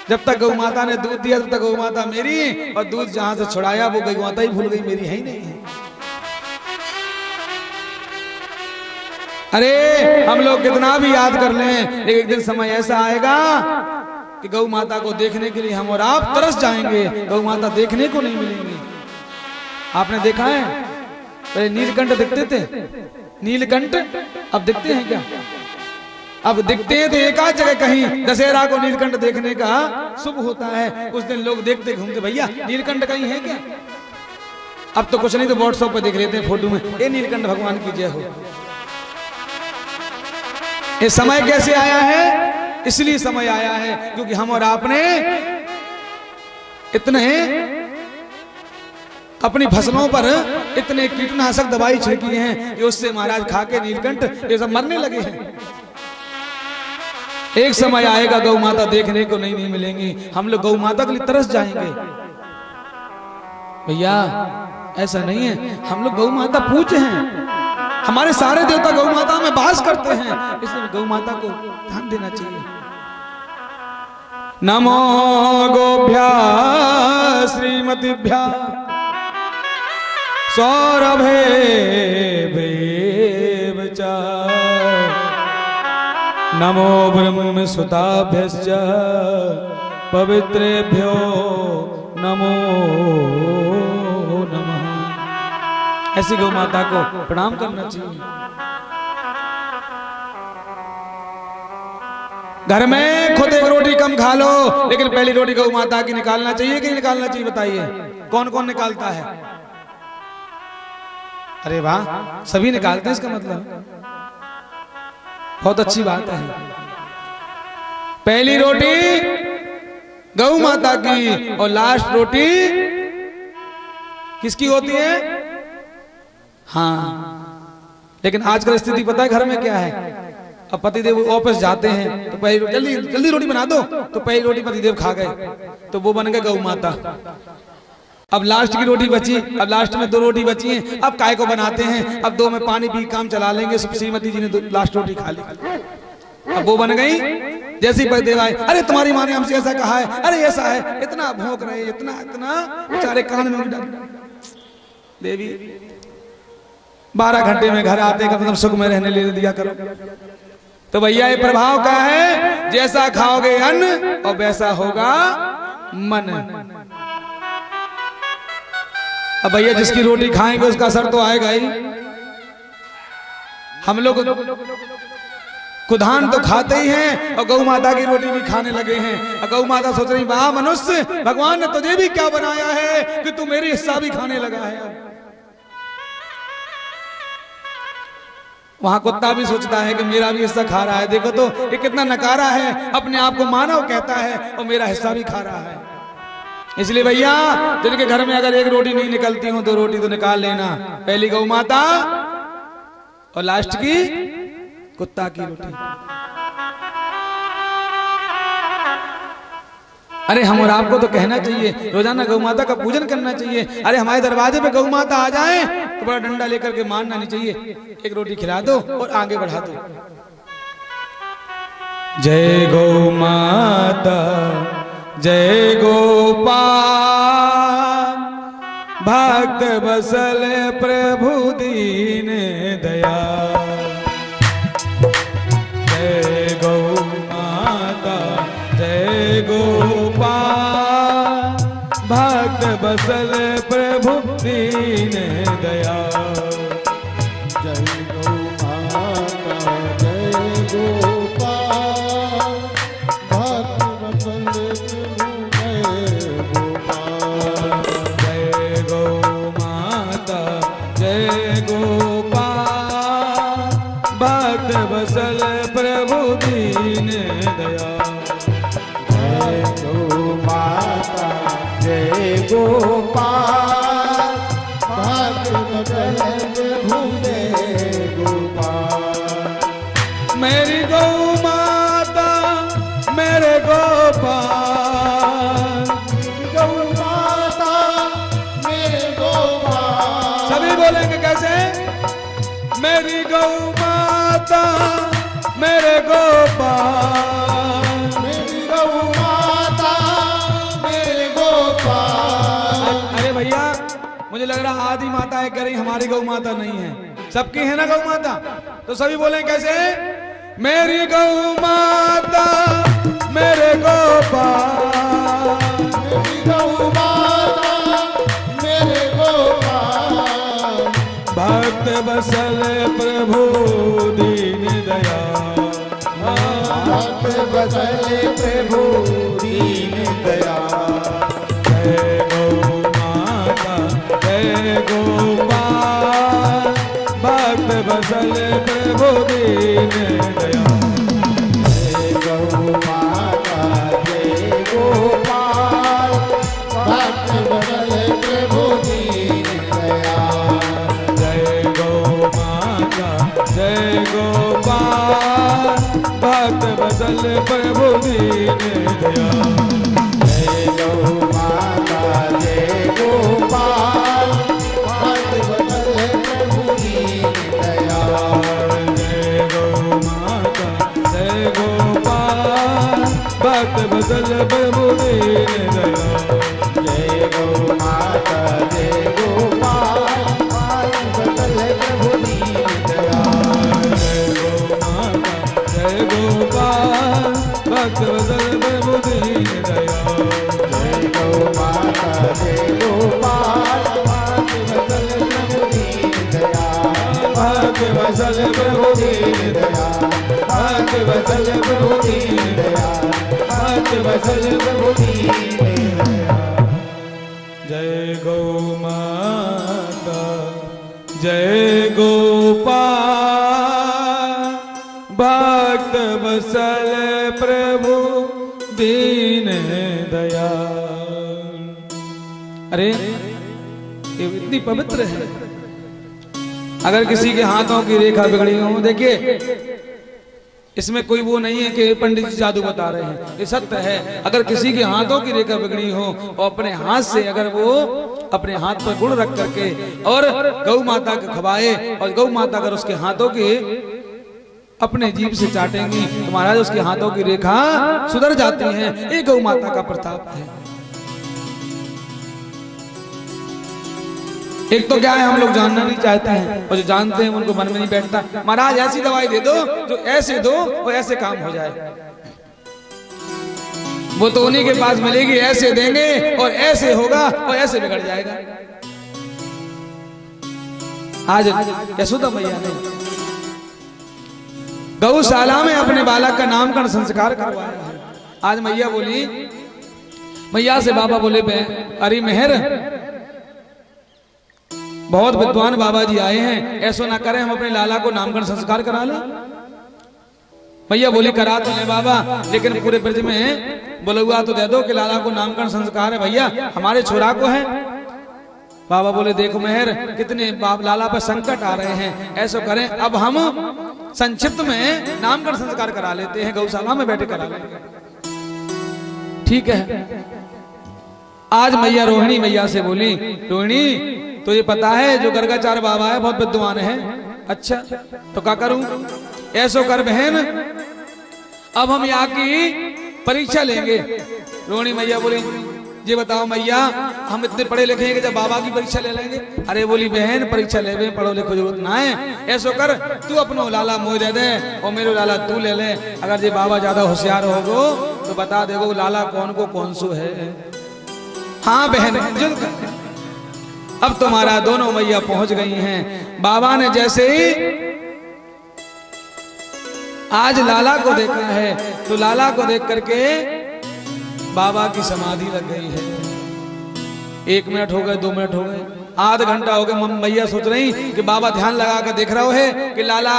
Speaker 2: जब तक गौ माता ने दूध दिया तब तक गौ माता मेरी, और दूध जहां से छुड़ाया वो गौ माता ही भूल गई, मेरी है ही नहीं है। अरे हम लोग कितना भी याद कर लें, एक दिन समय ऐसा आएगा कि गौ माता को देखने के लिए हम और आप तरस जाएंगे, गौ माता देखने को नहीं मिलेंगी। आपने देखा है पहले नीलकंठ दिखते थे, नीलकंठ अब दिखते हैं क्या। अब दिखते हैं तो एक आध जगह कहीं दशहरा को नीलकंठ देखने का शुभ होता है, उस दिन लोग देखते घूमते, भैया नीलकंठ कहीं है क्या। अब तो कुछ नहीं तो व्हाट्सएप पे देख लेते हैं फोटो में, ये नीलकंठ भगवान की जय हो। ये समय कैसे आया है? इसलिए समय आया है क्योंकि हम और आपने इतने अपनी फसलों पर इतने कीटनाशक दवाई छिड़की हैं कि उससे महाराज खा के नीलकंठ ये सब मरने लगे हैं। एक समय आएगा गौ माता देखने को नहीं मिलेंगी, हम लोग गौ माता के लिए तरस जाएंगे। भैया ऐसा नहीं है, हम लोग गौ माता पूज्य हैं, हमारे सारे देवता गौ माता में वास करते हैं, इसलिए गौ माता को ध्यान देना चाहिए। नमो गोभ्या श्रीमतीभ्या सौरभे च नमो ब्रह्म सुताभ्यश्च पवित्रेभ्यो नमो नमः। ऐसी गौ माता को प्रणाम करना चाहिए। घर में खुद एक रोटी कम खा लो, लेकिन पहली रोटी गौ माता की निकालना चाहिए कि नहीं निकालना चाहिए? बताइए कौन कौन निकालता है? अरे वाह, सभी निकालते हैं, इसका मतलब बहुत अच्छी बात है। पहली रोटी गौ माता की और लास्ट रोटी किसकी होती है? हाँ, लेकिन आजकल स्थिति पता है घर में क्या है? अब पतिदेव ऑफिस जाते हैं तो पहली जल्दी जल्दी रोटी बना दो, तो पहली रोटी पतिदेव खा गए तो वो बन गए गौ माता। अब लास्ट की रोटी बची, अब लास्ट में 2 रोटी बची हैं, अब काय को बनाते हैं? अब 2 में पानी पी काम चला लेंगे। श्रीमती जी ने लास्ट रोटी खा ली, अब वो बन गई। जैसे ही पतिदेव आए, अरे तुम्हारी माँ ने हमसे ऐसा कहा है, अरे ऐसा है, इतना भौंक रहे, इतना इतना बेचारे कान में देवी 12 घंटे में घर आते कम से कम सुख में रहने ले दिया करो। तो भैया ये प्रभाव क्या है? जैसा खाओगे अन्न और वैसा होगा मन। अब भैया जिसकी रोटी खाएंगे उसका असर तो आएगा ही। हम लोग कुधान तो खाते ही हैं और गौ माता की रोटी भी खाने लगे हैं। और गौ माता सोच रही, वाह मनुष्य, भगवान ने तुझे भी क्या बनाया है कि तू मेरी हिस्सा भी खाने लगा है। वहां कुत्ता भी सोचता है कि मेरा भी हिस्सा खा रहा है। देखो तो ये कितना नकारा है, अपने आप को मानव कहता है और मेरा हिस्सा भी खा रहा है। इसलिए भैया जिनके घर में अगर एक रोटी नहीं निकलती हो, 2 रोटी तो निकाल लेना। पहली गौ माता और लास्ट की कुत्ता की रोटी। अरे हम और आपको तो कहना चाहिए, रोजाना गौ माता का पूजन करना चाहिए। अरे हमारे दरवाजे पे गौ माता आ जाए तो बड़ा डंडा लेकर के मारना नहीं चाहिए, एक रोटी खिला दो और आगे बढ़ा दो। जय गौ माता जय गोपाल, भक्त बसल प्रभु दीन दयाल। जय गौ माता जय गोपाल, भक्त बसल प्रभु दीन दयाल।
Speaker 3: जय गौ माता जय गोपाल, भक्त बसल
Speaker 2: बसल प्रभु दीन दयाल।
Speaker 3: जय गौ माता जय गोपाल, भक्त बसल प्रभु जय गोपाल।
Speaker 2: मेरी गौ माता मेरे गोपाल,
Speaker 3: गौ माता मेरे गोपाल।
Speaker 2: सभी बोलेंगे कैसे? मेरी गौ माता मेरे गोपाल,
Speaker 3: मेरी गौ माता मेरे गोपाल।
Speaker 2: अरे भैया मुझे लग रहा आदि माता है, कह रही हमारी गौ माता नहीं है। सबकी है ना गौ माता, तो सभी बोले कैसे? मेरी गौ माता मेरे गोपाल,
Speaker 3: मेरी गौ माता मेरे गोपाल।
Speaker 2: भक्त बसल प्रभु दीन दयाल,
Speaker 3: भक्त बसल प्रभु दीन दयाल।
Speaker 2: जय गौ माता जय गोपाल, भक्त बसल प्रभु दीन दयाल।
Speaker 3: जय गौ माता जय गोपाल भक्त बदल प्रभु दीन दयाल।
Speaker 2: जय गौ माता जय गोपाल भक्त बसल प्रभु दीन दयाल।
Speaker 3: जय गौ माता जय गोपाल भक्त बदल प्रभु दीन दयाल।
Speaker 2: जय गौ माता जय गोपाल भक्त बसल प्रभु दीन दयाल।
Speaker 3: जय गौ माता जय गोपाल भक्त बदल प्रभु दीन दयाल।
Speaker 2: जय गौ माता जय गोपाल भक्त बसल प्रभु दीन दयाल।
Speaker 3: जय गौ माता जय गोपाल भक्त बदल प्रभु दीन दयाल।
Speaker 2: भक्त बसल प्रभु दीन दयाल।
Speaker 3: भक्त बदल प्रभु दीन दयाल। भक्त बदल प्रभु दीन दयाल।
Speaker 2: जय गौ माता जय गोपाल भक्त बसल प्रभु दीन दयाल। अरे ये इतनी पवित्र है। अगर किसी के हाथों की रेखा बिगड़ी हो, देखिए इसमें कोई वो नहीं है कि पंडित जी जादू बता रहे हैं, ये सत्य है। अगर किसी के हाथों की रेखा बिगड़ी हो और अपने हाथ से अगर वो अपने हाथ पर गुड़ रख करके और गौ माता को खवाए और गौ माता अगर उसके हाथों की अपने जीभ से चाटेंगी तो महाराज उसके हाथों की रेखा सुधर जाती है। ये गौ माता का प्रताप है। एक तो क्या है, हम लोग जानना नहीं चाहते हैं और जो जानते हैं उनको मन में नहीं बैठता। महाराज ऐसी दवाई दे दो जो ऐसे दो और ऐसे काम हो जाए। वो तो उन्हीं के पास मिलेगी, ऐसे देंगे और ऐसे होगा और ऐसे बिगड़ जाएगा। आज यशोदा मैया ने गौशाला में अपने बालक का नामकरण संस्कार करवाया है। आज मैया बोली, मैया से बाबा बोले अरे मेहर, बहुत विद्वान बाबा जी आए हैं, ऐसा ना करें हम अपने लाला को नामकरण संस्कार करा लें। मैया बोली करा तो ले बाबा, लेकिन पूरे ब्रज में बुलवा तो दे दो कि लाला को नामकरण संस्कार है भैया, हमारे छोरा को है। बाबा बोले देखो मेहर, कितने लाला पर संकट आ रहे हैं, ऐसा करें अब हम संक्षिप्त में नामकरण संस्कार करा लेते हैं, गौशाला में बैठे करा लेंगे। ठीक है। आज मैया रोहिणी मैया से बोली, रोहिणी तो ये पता है जो गर्गाचार्य बाबा है बहुत विद्वान है। अच्छा तो क्या करूं? ऐसो कर बहन, अब हम यहाँ की परीक्षा लेंगे। रोहिणी मैया बोली ये बताओ मैया, हम इतने पढ़े लिखे हैं कि जब बाबा की परीक्षा ले लेंगे? अरे बोली बहन परीक्षा ले, पढ़ो लिखो जरूरत ना है। ऐसो कर तू अपनो लाला मोह दे दे और मेरे लाला तू ले ले। अगर ये बाबा ज्यादा होशियार होगो तो बता देगो लाला कौन को कौन सो है। हाँ बहन जल्द कर। अब तुम्हारा दोनों मैया पहुंच गई हैं। बाबा ने जैसे ही आज लाला को देखा है तो लाला को देख करके बाबा की समाधि लग गई है। 1 मिनट हो गए, 2 मिनट हो गए, आधा घंटा हो गया। मैया सोच रही कि बाबा ध्यान लगा कर देख रहा है कि लाला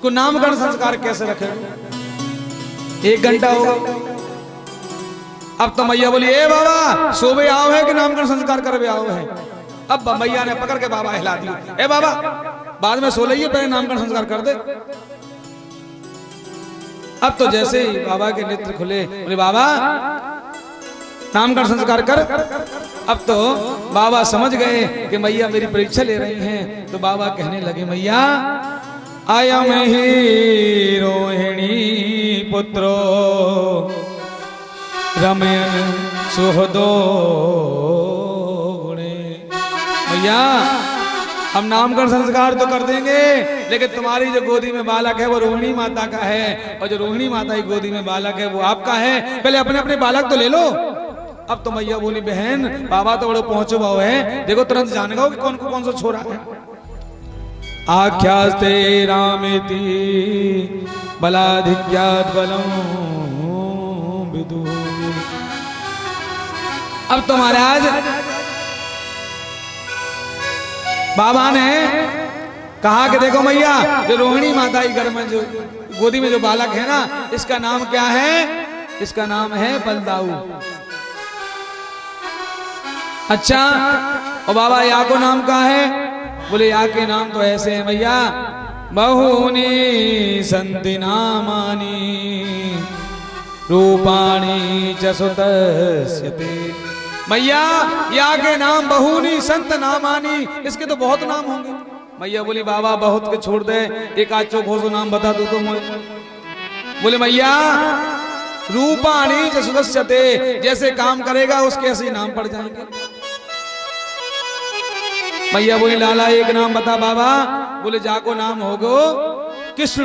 Speaker 2: को नामकरण संस्कार कैसे रखे। 1 घंटा हो गया। अब तो मैया बोली ए बाबा सोबे आओ है कि नामकरण संस्कार करवे आओ है। अब मैया ने पकड़ के बाबा हिला दिया, ए बाबा बाद में सो लिये, पहले नामकरण संस्कार कर दे। अब तो जैसे ही बाबा के नेत्र खुले, बोले बाबा नामकरण संस्कार कर। अब तो बाबा समझ गए कि मैया मेरी परीक्षा ले रही हैं, तो बाबा कहने लगे मैया आयम ही रोहिणी पुत्रो रमयन सुहदो। भैया हम नामकरण संस्कार तो कर देंगे, लेकिन तुम्हारी जो गोदी में बालक है वो रोहिणी माता का है, और जो रोहिणी माता की गोदी में बालक है वो आपका है। पहले अपने अपने बालक तो ले लो। अब तो मैया बोली बहन बाबा तो बड़ो पहुंचो भाव है, देखो तुरंत जान गो कि कौन को कौन सा छोरा है। आख्यास्ते रामेति बलाधिक्यात् बलम विदु। अब तो महाराज बाबा ने कहा कि देखो मैया, जो रोहिणी माता की घर में जो गोदी में जो बालक है ना, इसका नाम क्या है? इसका नाम है बलदाऊ। अच्छा, और बाबा या को नाम का है? बोले या के नाम तो ऐसे है मैया, बहूनी संति नामानी रूपाणी च सुतस्यते। मैया या के नाम बहूनी संत नामानी, इसके तो बहुत नाम होंगे। मैया बोली बाबा बहुत के छोड़ दे, एक आध चौखो नाम बता दो तो मुझे। बोले मैया रूपाणी च सुतस्यते, जैसे काम करेगा उसके ऐसे नाम पड़ जाएंगे। मैया बोली लाला एक नाम बता बाबा। बोले जाको नाम होगो कृष्ण।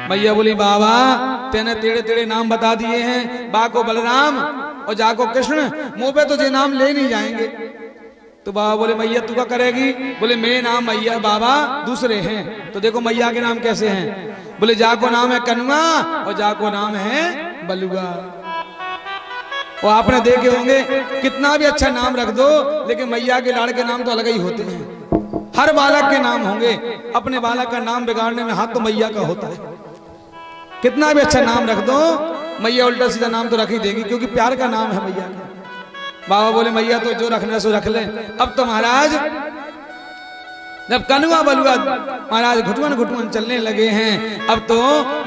Speaker 2: मैया बोली बाबा तेने तेरे तेरे नाम बता दिए हैं, बा को बलराम और जाको कृष्ण, मुंह पे तुझे नाम ले नहीं जाएंगे। तो बाबा बोले मैया तू क्या करेगी? बोले मेरे नाम मैया बाबा दूसरे हैं। तो देखो मैया के नाम कैसे हैं। बोले जाको नाम है कनुआ और जाको नाम है बलुआ। और आपने देखे होंगे कितना भी अच्छा नाम रख दो, लेकिन मैया के लाड़ के नाम तो अलग ही होते हैं। हर बालक के नाम होंगे, अपने बालक का नाम बिगाड़ने में हाथ तो मैया का होता है। कितना भी अच्छा नाम रख दो, मैया उल्टा सीधा नाम तो रख ही देगी, क्योंकि प्यार का नाम है मैया का। बाबा बोले मैया तो जो रखना सो रख ले। अब तो महाराज जब कनुआ बलुआ महाराज घुटवन घुटवन चलने लगे हैं, अब तो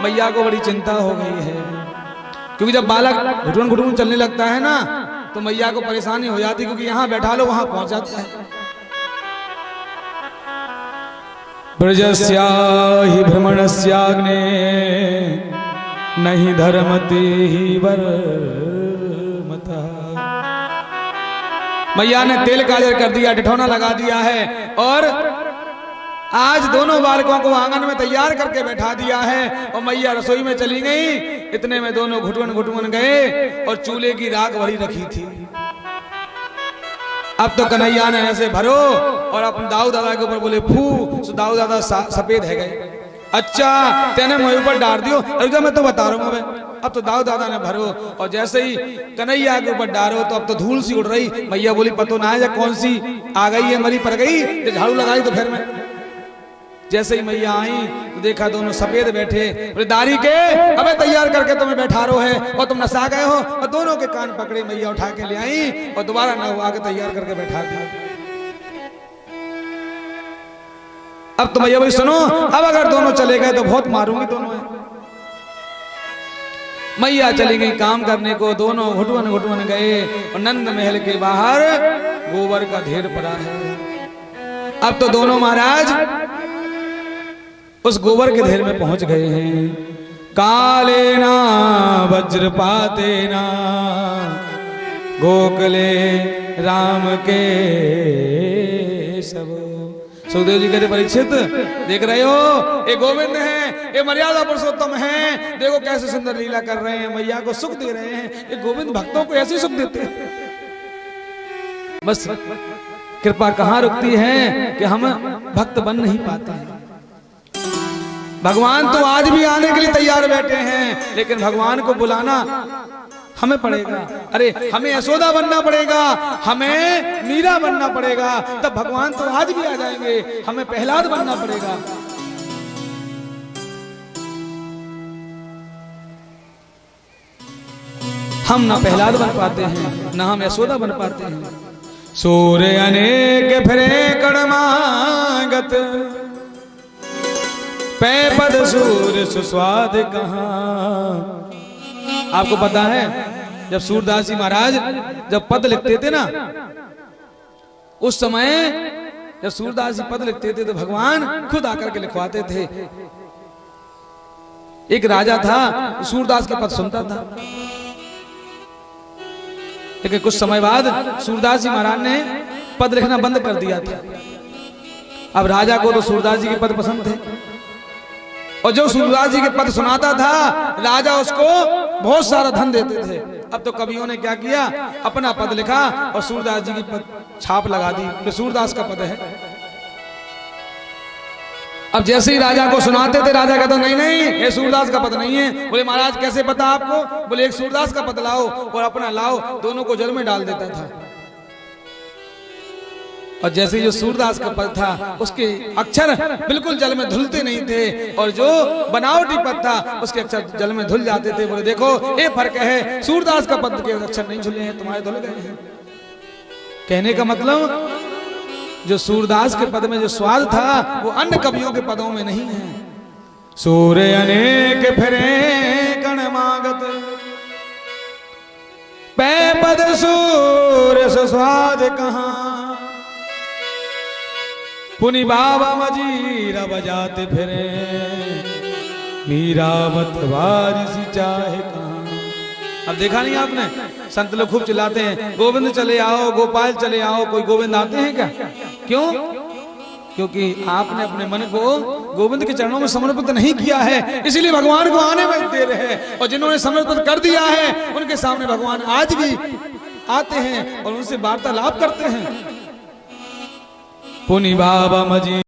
Speaker 2: मैया को बड़ी चिंता हो गई है, क्योंकि जब बालक घुटवन घुटवन चलने लगता है ना, तो मैया को परेशानी हो जाती, क्योंकि यहाँ बैठा लो वहां पहुंच जाता है। ब्रजस्या ही भ्रमणस्याग्ने नहीं धर्मते ही वर्मतः। मैया ने तेल काजर कर दिया, ठिठौना लगा दिया है, और आज दोनों बालकों को आंगन में तैयार करके बैठा दिया है, और मैया रसोई में चली गई। इतने में दोनों घुटवन घुटवन गए और चूल्हे की राख भरी रखी थी। अब तो कन्हैया ने ऐसे भरो और अपन दाऊ दादा के ऊपर बोले फू, तो दाऊ दादा सफेद है गए। अच्छा तेने मुझे ऊपर डाल दियो, अरे मैं तो बता रहा हूँ। अब तो दाऊ दादा ने भरो, और जैसे ही कन्हैया के ऊपर डालो तो अब तो धूल सी उड़ रही। मैया बोली पतो ना है कौन सी आ गई है, मरी पड़ गई, तो झाड़ू लगाई तो फिर मैं। जैसे ही मैया आई तो देखा दोनों सफेद बैठे। बोले दारी के अबे तैयार करके तुम्हें बैठा रो है, और तुम नसा गए हो। और दोनों के कान पकड़े मैया उठा के ले आई, और दोबारा नहवा के तैयार करके बैठा दिया। अब तो मैया बोली सुनो, अब अगर दोनों चले गए तो बहुत मारूंगी दोनों। मैया चली गई काम करने को, दोनों घुटवन घुटवन गए, और नंद महल के बाहर गोबर का ढेर पड़ा है। अब तो दोनों महाराज उस गोबर के ढेर में पहुंच गए हैं। कालेना वज्रपातेना गोकुले राम के सब। सुखदेव जी कहते परीक्षित देख रहे हो, ये गोविंद है, ये मर्यादा पुरुषोत्तम है, देखो कैसे सुंदर लीला कर रहे हैं, मैया को सुख दे रहे हैं। ये गोविंद भक्तों को ऐसे सुख देते हैं। बस कृपा कहाँ रुकती है कि हम भक्त बन नहीं पाते हैं। भगवान तो आज भी आने के लिए तैयार बैठे हैं, लेकिन भगवान को बुलाना हमें पड़ेगा। अरे हमें यशोदा बनना पड़ेगा, हमें मीरा बनना पड़ेगा, तब भगवान तो आज भी आ जाएंगे। हमें प्रहलाद बनना पड़ेगा। हम ना प्रहलाद बन पाते हैं, ना हम यशोदा बन पाते हैं। सूर्य अनेक फिरे कड़मागत, पै पद सूर्य सुस्वाद कहाँ। आपको पता है जब सूरदास जी महाराज जब पद लिखते थे ना, उस समय जब सूरदास जी पद लिखते थे तो भगवान खुद आकर के लिखवाते थे। एक राजा था, सूरदास के पद सुनता था, लेकिन कुछ समय बाद सूरदास जी महाराज ने पद लिखना बंद कर दिया था। अब राजा को तो सूरदास जी के पद पसंद थे, और जो सूरदास जी के पद सुनाता था राजा उसको बहुत सारा धन देते थे। अब तो कवियों ने क्या किया, अपना पद लिखा और सूरदास जी की पद छाप लगा दी कि सूरदास का पद है। अब जैसे ही राजा को सुनाते थे, राजा कहता नहीं नहीं ये सूरदास का पद नहीं है। बोले महाराज कैसे पता आपको? बोले एक सूरदास का पद लाओ और अपना लाओ, दोनों को जल में डाल देता था। और जैसे जो सूरदास का पद था उसके अक्षर बिल्कुल जल में धुलते नहीं थे, और जो बनावटी पद था उसके अक्षर जल में धुल जाते थे। बोले देखो ये फर्क है, सूरदास का पद के अक्षर नहीं धुले हैं, तुम्हारे धुल गए हैं। कहने का मतलब जो सूरदास के पद में जो स्वाद था वो अन्य कवियों के पदों में नहीं है। सूर्य अनेक फिरे कण मागत, पै पद सूर्य सो स्वाद कहाँ, पुनि बाबा मजीरा बजाते फिरे, मीरा मत वारिसी चाहे कहाँ। अब देखा नहीं आपने, संत लोग खूब चिल्लाते हैं गोविंद चले आओ, गोपाल चले आओ, कोई गोविंद आते हैं क्या? क्यों? क्योंकि आपने अपने मन को गोविंद के चरणों में समर्पित नहीं किया है, इसलिए भगवान को आने में दे रहे हैं। और जिन्होंने समर्पित कर दिया है उनके सामने भगवान आज भी आते हैं और उनसे वार्तालाप करते हैं। पुनि बाबा मजी